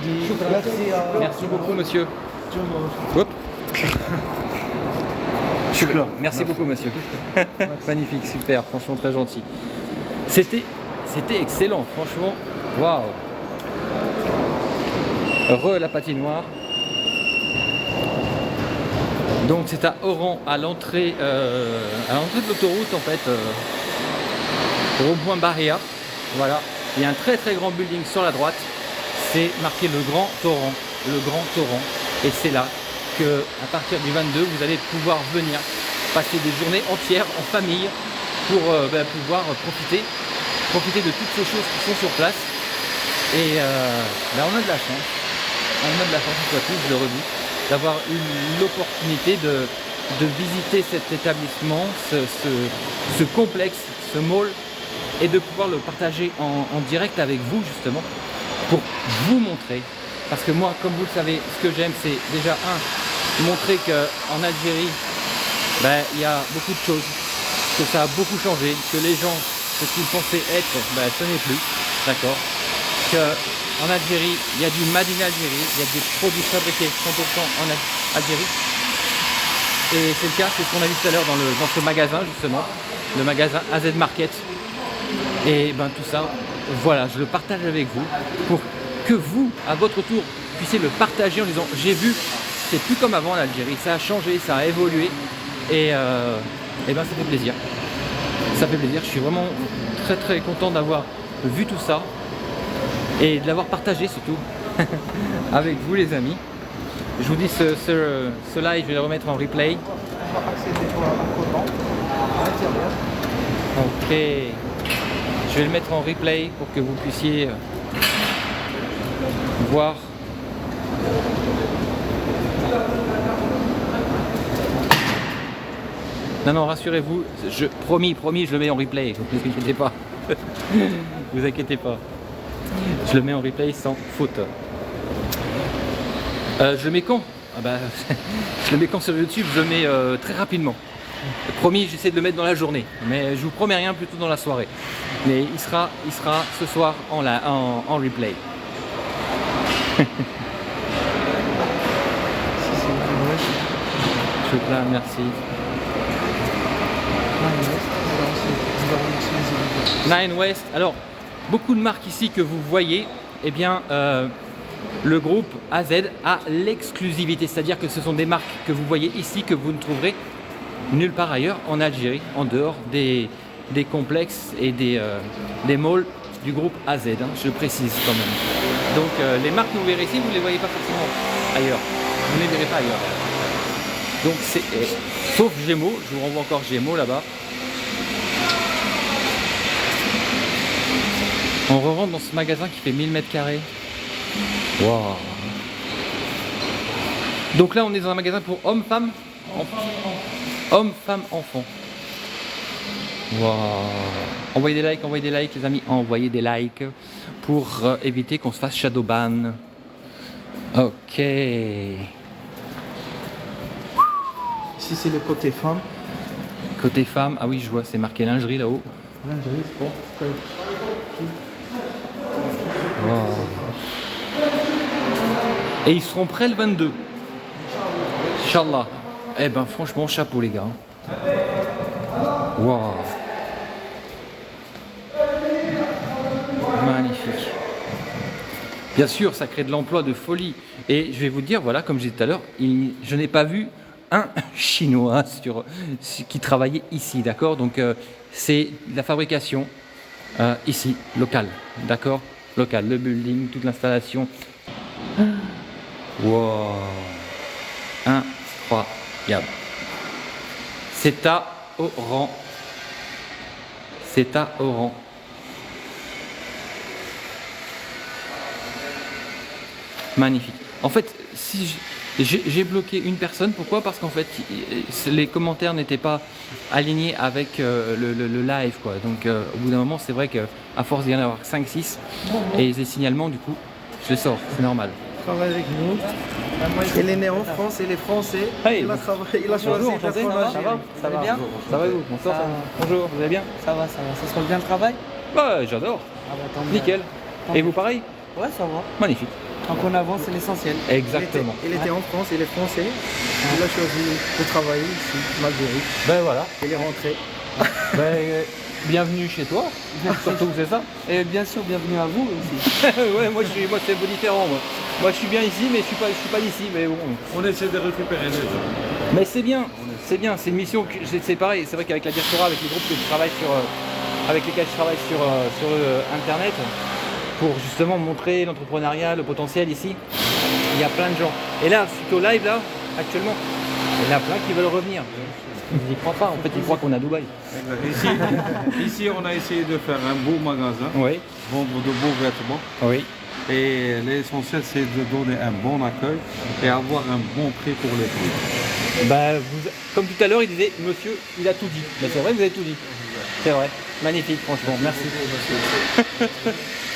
Merci beaucoup, monsieur. Hop. Merci beaucoup, monsieur. Magnifique, super, franchement très gentil. C'était excellent, franchement. Waouh. La patinoire. Donc c'est à Oran, à l'entrée de l'autoroute en fait, au rond-point Bahia. Voilà. Il y a un très très grand building sur la droite. C'est marqué le Grand Oran. Le Grand Oran. Et c'est là que, à partir du 22, vous allez pouvoir venir passer des journées entières en famille pour pouvoir profiter de toutes ces choses qui sont sur place. Et on a de la chance. On a de la chance, une fois de plus, je le redis, d'avoir eu l'opportunité de visiter cet établissement, ce complexe, ce mall, et de pouvoir le partager en direct avec vous justement pour vous montrer. Parce que moi, comme vous le savez, ce que j'aime, c'est déjà montrer qu'en Algérie, il y a beaucoup de choses, que ça a beaucoup changé, que les gens, ce qu'ils pensaient être, ce n'est plus, d'accord. Qu'en Algérie, il y a du Made in Algérie, il y a des produits fabriqués 100% en Algérie. Et c'est le cas, c'est ce qu'on a vu tout à l'heure dans ce magasin justement, le magasin AZ Market. Et tout ça, voilà, je le partage avec vous pour que vous, à votre tour, puissiez le partager en disant j'ai vu, c'est plus comme avant en Algérie, ça a changé, ça a évolué et ça fait plaisir. Ça fait plaisir, je suis vraiment très très content d'avoir vu tout ça et de l'avoir partagé surtout avec vous les amis. Je vous dis ce live, je vais le remettre en replay. On va accéder au courant à l'intérieur. Ok. Je vais le mettre en replay pour que vous puissiez voir. Non, rassurez-vous, promis, je le mets en replay, ne vous inquiétez pas. Vous inquiétez pas. Je le mets en replay sans faute. Je le mets quand? Je le mets quand sur YouTube? Je le mets très rapidement. Promis, j'essaie de le mettre dans la journée, mais je vous promets rien, plutôt dans la soirée. Mais il sera ce soir en replay. Chocolat, merci. Nine West. Alors, beaucoup de marques ici que vous voyez, eh bien, le groupe AZ a l'exclusivité, c'est-à-dire que ce sont des marques que vous voyez ici que vous ne trouverez nulle part ailleurs en Algérie, en dehors des complexes et des malls du groupe AZ, je précise quand même. Donc les marques que vous verrez ici, vous ne les voyez pas forcément ailleurs. Vous ne les verrez pas ailleurs. Donc c'est sauf Gémeaux, je vous renvoie encore Gémeaux là-bas. On re-rentre dans ce magasin qui fait 1000 mètres carrés. Waouh. Donc là, on est dans un magasin pour hommes, femmes, hommes, femmes, enfants. Waouh. Envoyez des likes, les amis. Envoyez des likes pour éviter qu'on se fasse shadowban. Ok. Ici, c'est le côté femme. Côté femme, ah oui, je vois, c'est marqué lingerie là-haut. Lingerie, sport. Wow. Et ils seront prêts le 22. Inch'Allah. Eh ben franchement, chapeau les gars. Waouh. Magnifique. Bien sûr, ça crée de l'emploi de folie. Et je vais vous dire, voilà, comme je disais tout à l'heure, je n'ai pas vu un Chinois qui travaillait ici, d'accord? Donc c'est la fabrication ici, locale, d'accord? Local, le building, toute l'installation. Wow. Incroyable. C'est à Oran. C'est à Oran. Magnifique. En fait, si j'ai bloqué une personne, pourquoi? Parce qu'en fait, les commentaires n'étaient pas alignés avec le live, quoi. Donc, au bout d'un moment, c'est vrai qu'à force d'y en avoir 5-6, et les signalements, du coup, je les sors, c'est normal. Travaille avec nous. Il est né en France, il est français. Hey. Il a choisi Bonjour, d'être enchanté. en Ça Algérie. va? Ça va bien? Ça va vous? Bonsoir. Ça va. Bonjour, vous allez bien? Ça va, ça va. Ça se passe bien le travail? Ouais, j'adore. Ah bah tant mieux. Nickel. Tant Et mieux. vous pareil? Ouais, ça va. Magnifique. Tant qu'on avance, c'est l'essentiel. Exactement. Il était en France, il est français. Il a choisi de travailler ici, en Algérie. Ben voilà. Il est rentré. Ben, bienvenue chez toi. Surtout que c'est ça. Et bien sûr, bienvenue à vous aussi. Ouais, moi c'est un peu différent. Moi je suis bien ici, mais je suis pas d'ici. Mais bon. On essaie de récupérer les gens. Mais c'est bien, c'est une mission que c'est pareil. C'est vrai qu'avec la diaspora, avec les groupes que je travaille avec lesquels je travaille sur internet, pour justement montrer l'entrepreneuriat, le potentiel ici, il y a plein de gens. Et là, suite au live là, actuellement, il y en a plein qui veulent revenir. Ils n'y croient pas, en fait, ils croient qu'on est à Dubaï. Ici, on a essayé de faire un beau magasin, Oui, vendre de beaux vêtements. oui. Et l'essentiel, c'est de donner un bon accueil et avoir un bon prix pour les prix. Bah, comme tout à l'heure, il disait, monsieur, il a tout dit. Mais c'est vrai, vous avez tout dit. C'est vrai. Magnifique, franchement. Merci.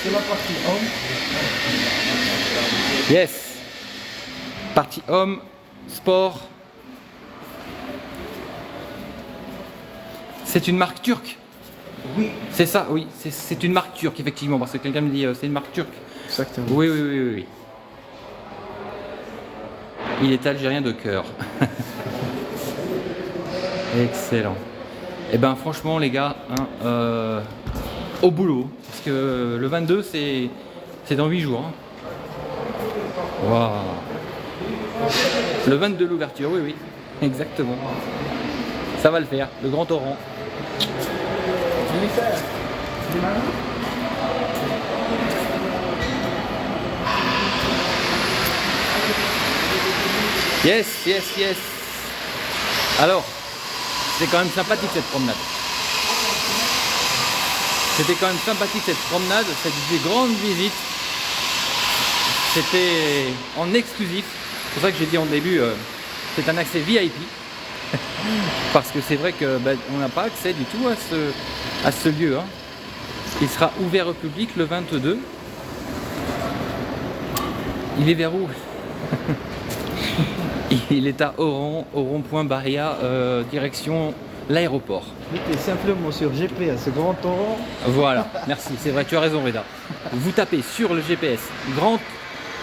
C'est la partie homme. Yes. Partie homme, sport. C'est une marque turque. Oui. C'est ça, oui. C'est une marque turque, effectivement. Parce que quelqu'un me dit, c'est une marque turque. Exactement. Oui, oui, oui, oui, oui. Il est algérien de cœur. Excellent. Et ben franchement les gars, hein, au boulot. Parce que le 22 c'est dans 8 jours. Hein. Waouh. Le 22 l'ouverture, oui, oui. Exactement. Ça va le faire, le Grand Oran. Yes, yes, yes. Alors, c'était quand même sympathique cette promenade. C'était quand même sympathique cette promenade, cette grande visite. C'était en exclusif. C'est pour ça que j'ai dit en début, c'est un accès VIP. Parce que c'est vrai que on n'a pas accès du tout à ce lieu. Hein. Il sera ouvert au public le 22. Il est vers où? Il est à Oran, au rond-point Baria, direction l'aéroport. Mettez simplement sur GPS Grand Oran. Voilà, merci, c'est vrai, tu as raison Reda. Vous tapez sur le GPS Grand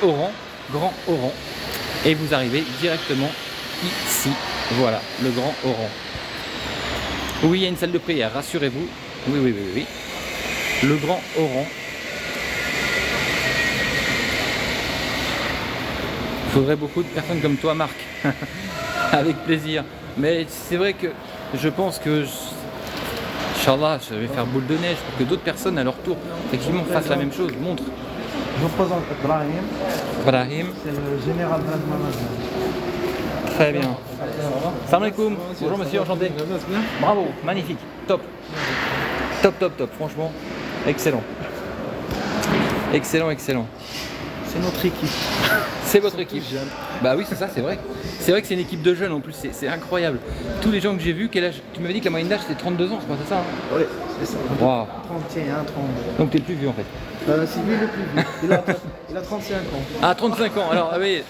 Oran, et vous arrivez directement ici. Voilà, le Grand Oran. Oui, il y a une salle de prière, rassurez-vous. Oui, oui, oui, oui. Le Grand Oran. Il faudrait beaucoup de personnes comme toi, Marc. Avec plaisir. Mais c'est vrai que je pense que, Inch'Allah, je vais faire boule de neige pour que d'autres personnes, à leur tour, effectivement, fassent la même chose. Montre. Je vous présente Brahim. Brahim. C'est le général brand manager. Très bien. Salam alaikum. Bonjour monsieur, enchanté. Bravo, magnifique. Top. Top, top, top. Franchement, excellent. Excellent, excellent. C'est notre équipe. C'est votre équipe. Bah oui, c'est ça, c'est vrai. C'est vrai que c'est une équipe de jeunes en plus, c'est incroyable. Tous les gens que j'ai vus, quel âge? Tu m'avais dit que la moyenne d'âge c'était 32 ans, c'est pas ça hein? Oui, c'est ça. Waouh. 31, 32. Donc t'es le plus vieux en fait. C'est lui le plus vieux. Il a 35 ans. Ah, 35 ans. Alors, ah oui,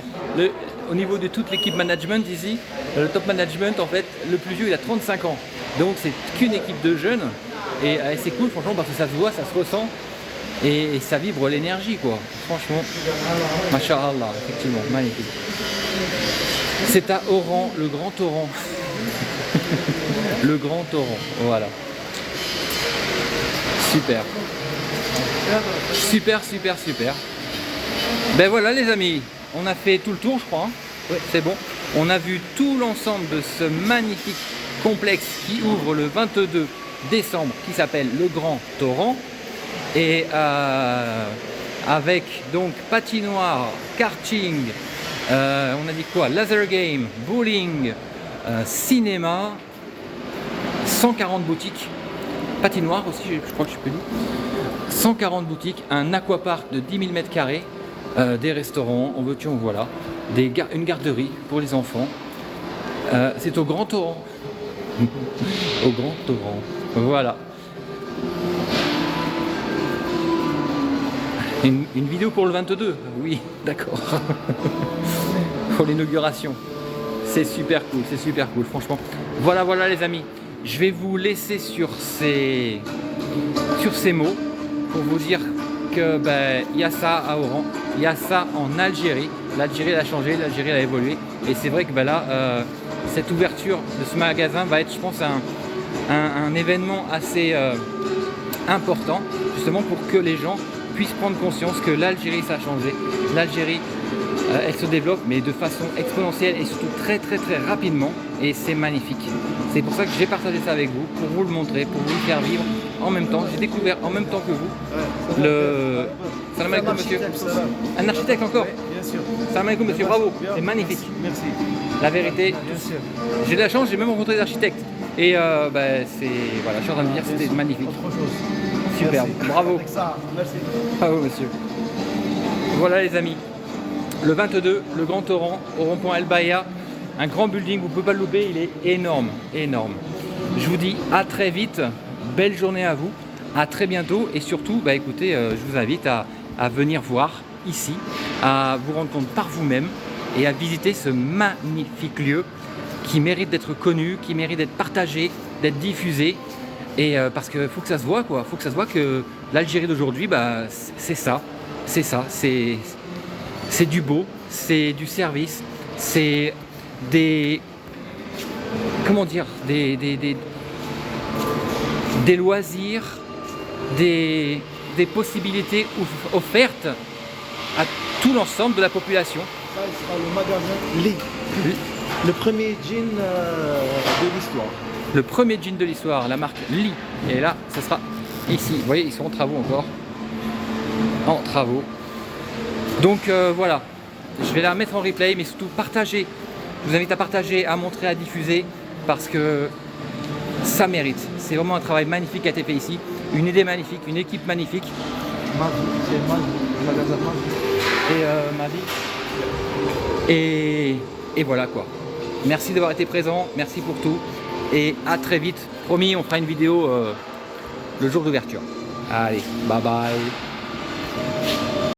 au niveau de toute l'équipe management ici, le top management, en fait, le plus vieux, il a 35 ans. Donc, c'est qu'une équipe de jeunes. Et c'est cool, franchement, parce que ça se voit, ça se ressent. Et ça vibre l'énergie, quoi. Franchement, Masha'Allah, effectivement, magnifique. C'est à Oran, le Grand Oran. Le Grand Oran, voilà. Super. Super, super, super. Ben voilà les amis, on a fait tout le tour je crois, hein. Ouais, c'est bon. On a vu tout l'ensemble de ce magnifique complexe qui ouvre le 22 décembre, qui s'appelle le Grand Oran. Et avec donc patinoire, karting, on a dit quoi, laser game, bowling, cinéma, 140 boutiques, patinoire aussi, je crois que je peux dire. 140 boutiques, un aquapark de 10 000 m², des restaurants, en veux-tu, en voilà, une garderie pour les enfants. C'est au Grand Oran. Au Grand Oran. Voilà. Une vidéo pour le 22, oui, d'accord. Pour l'inauguration. C'est super cool, franchement. Voilà, voilà les amis. Je vais vous laisser sur ces mots pour vous dire que ben, y a ça à Oran, il y a ça en Algérie. L'Algérie a changé, l'Algérie a évolué. Et c'est vrai que ben, là, cette ouverture de ce magasin va être, je pense, un événement assez important, justement pour que les gens puissent prendre conscience que l'Algérie, ça a changé. L'Algérie, elle se développe, mais de façon exponentielle et surtout très rapidement. Et c'est magnifique. C'est pour ça que j'ai partagé ça avec vous, pour vous le montrer, pour vous le faire vivre en même temps. J'ai découvert en même temps que vous le... Salam alaikum monsieur. Un architecte encore? Bien sûr. Salam alaikum monsieur, bravo. C'est magnifique. Merci. La vérité, j'ai de la chance, j'ai même rencontré des architectes. Et ben, c'est... Voilà, je suis en train de dire c'était magnifique. Superbe. Bravo. Bravo monsieur. Voilà les amis. Le 22, le Grand Oran, au rond-point El Bahia. Un grand building, vous ne pouvez pas le louper, il est énorme, énorme. Je vous dis à très vite, belle journée à vous, à très bientôt et surtout, bah écoutez, je vous invite à venir voir ici, à vous rendre compte par vous-même et à visiter ce magnifique lieu qui mérite d'être connu, qui mérite d'être partagé, d'être diffusé. Et parce qu'il faut que ça se voit, quoi. Il faut que ça se voit que l'Algérie d'aujourd'hui, bah, c'est ça, c'est du beau, c'est du service, c'est des, comment dire, des loisirs, des possibilités offertes à tout l'ensemble de la population. Ça, il sera le magasin Lee. Le premier jean de l'histoire. Le premier jean de l'histoire, la marque Lee. Et là, ce sera ici. Vous voyez, ils sont en travaux encore. En travaux. Donc voilà, je vais la mettre en replay, mais surtout partager. Je vous invite à partager, à montrer, à diffuser, parce que ça mérite. C'est vraiment un travail magnifique qui a été fait ici. Une idée magnifique, une équipe magnifique. C'est le magasin Et et voilà quoi. Merci d'avoir été présent, merci pour tout. Et à très vite. Promis, on fera une vidéo le jour d'ouverture. Allez, bye bye.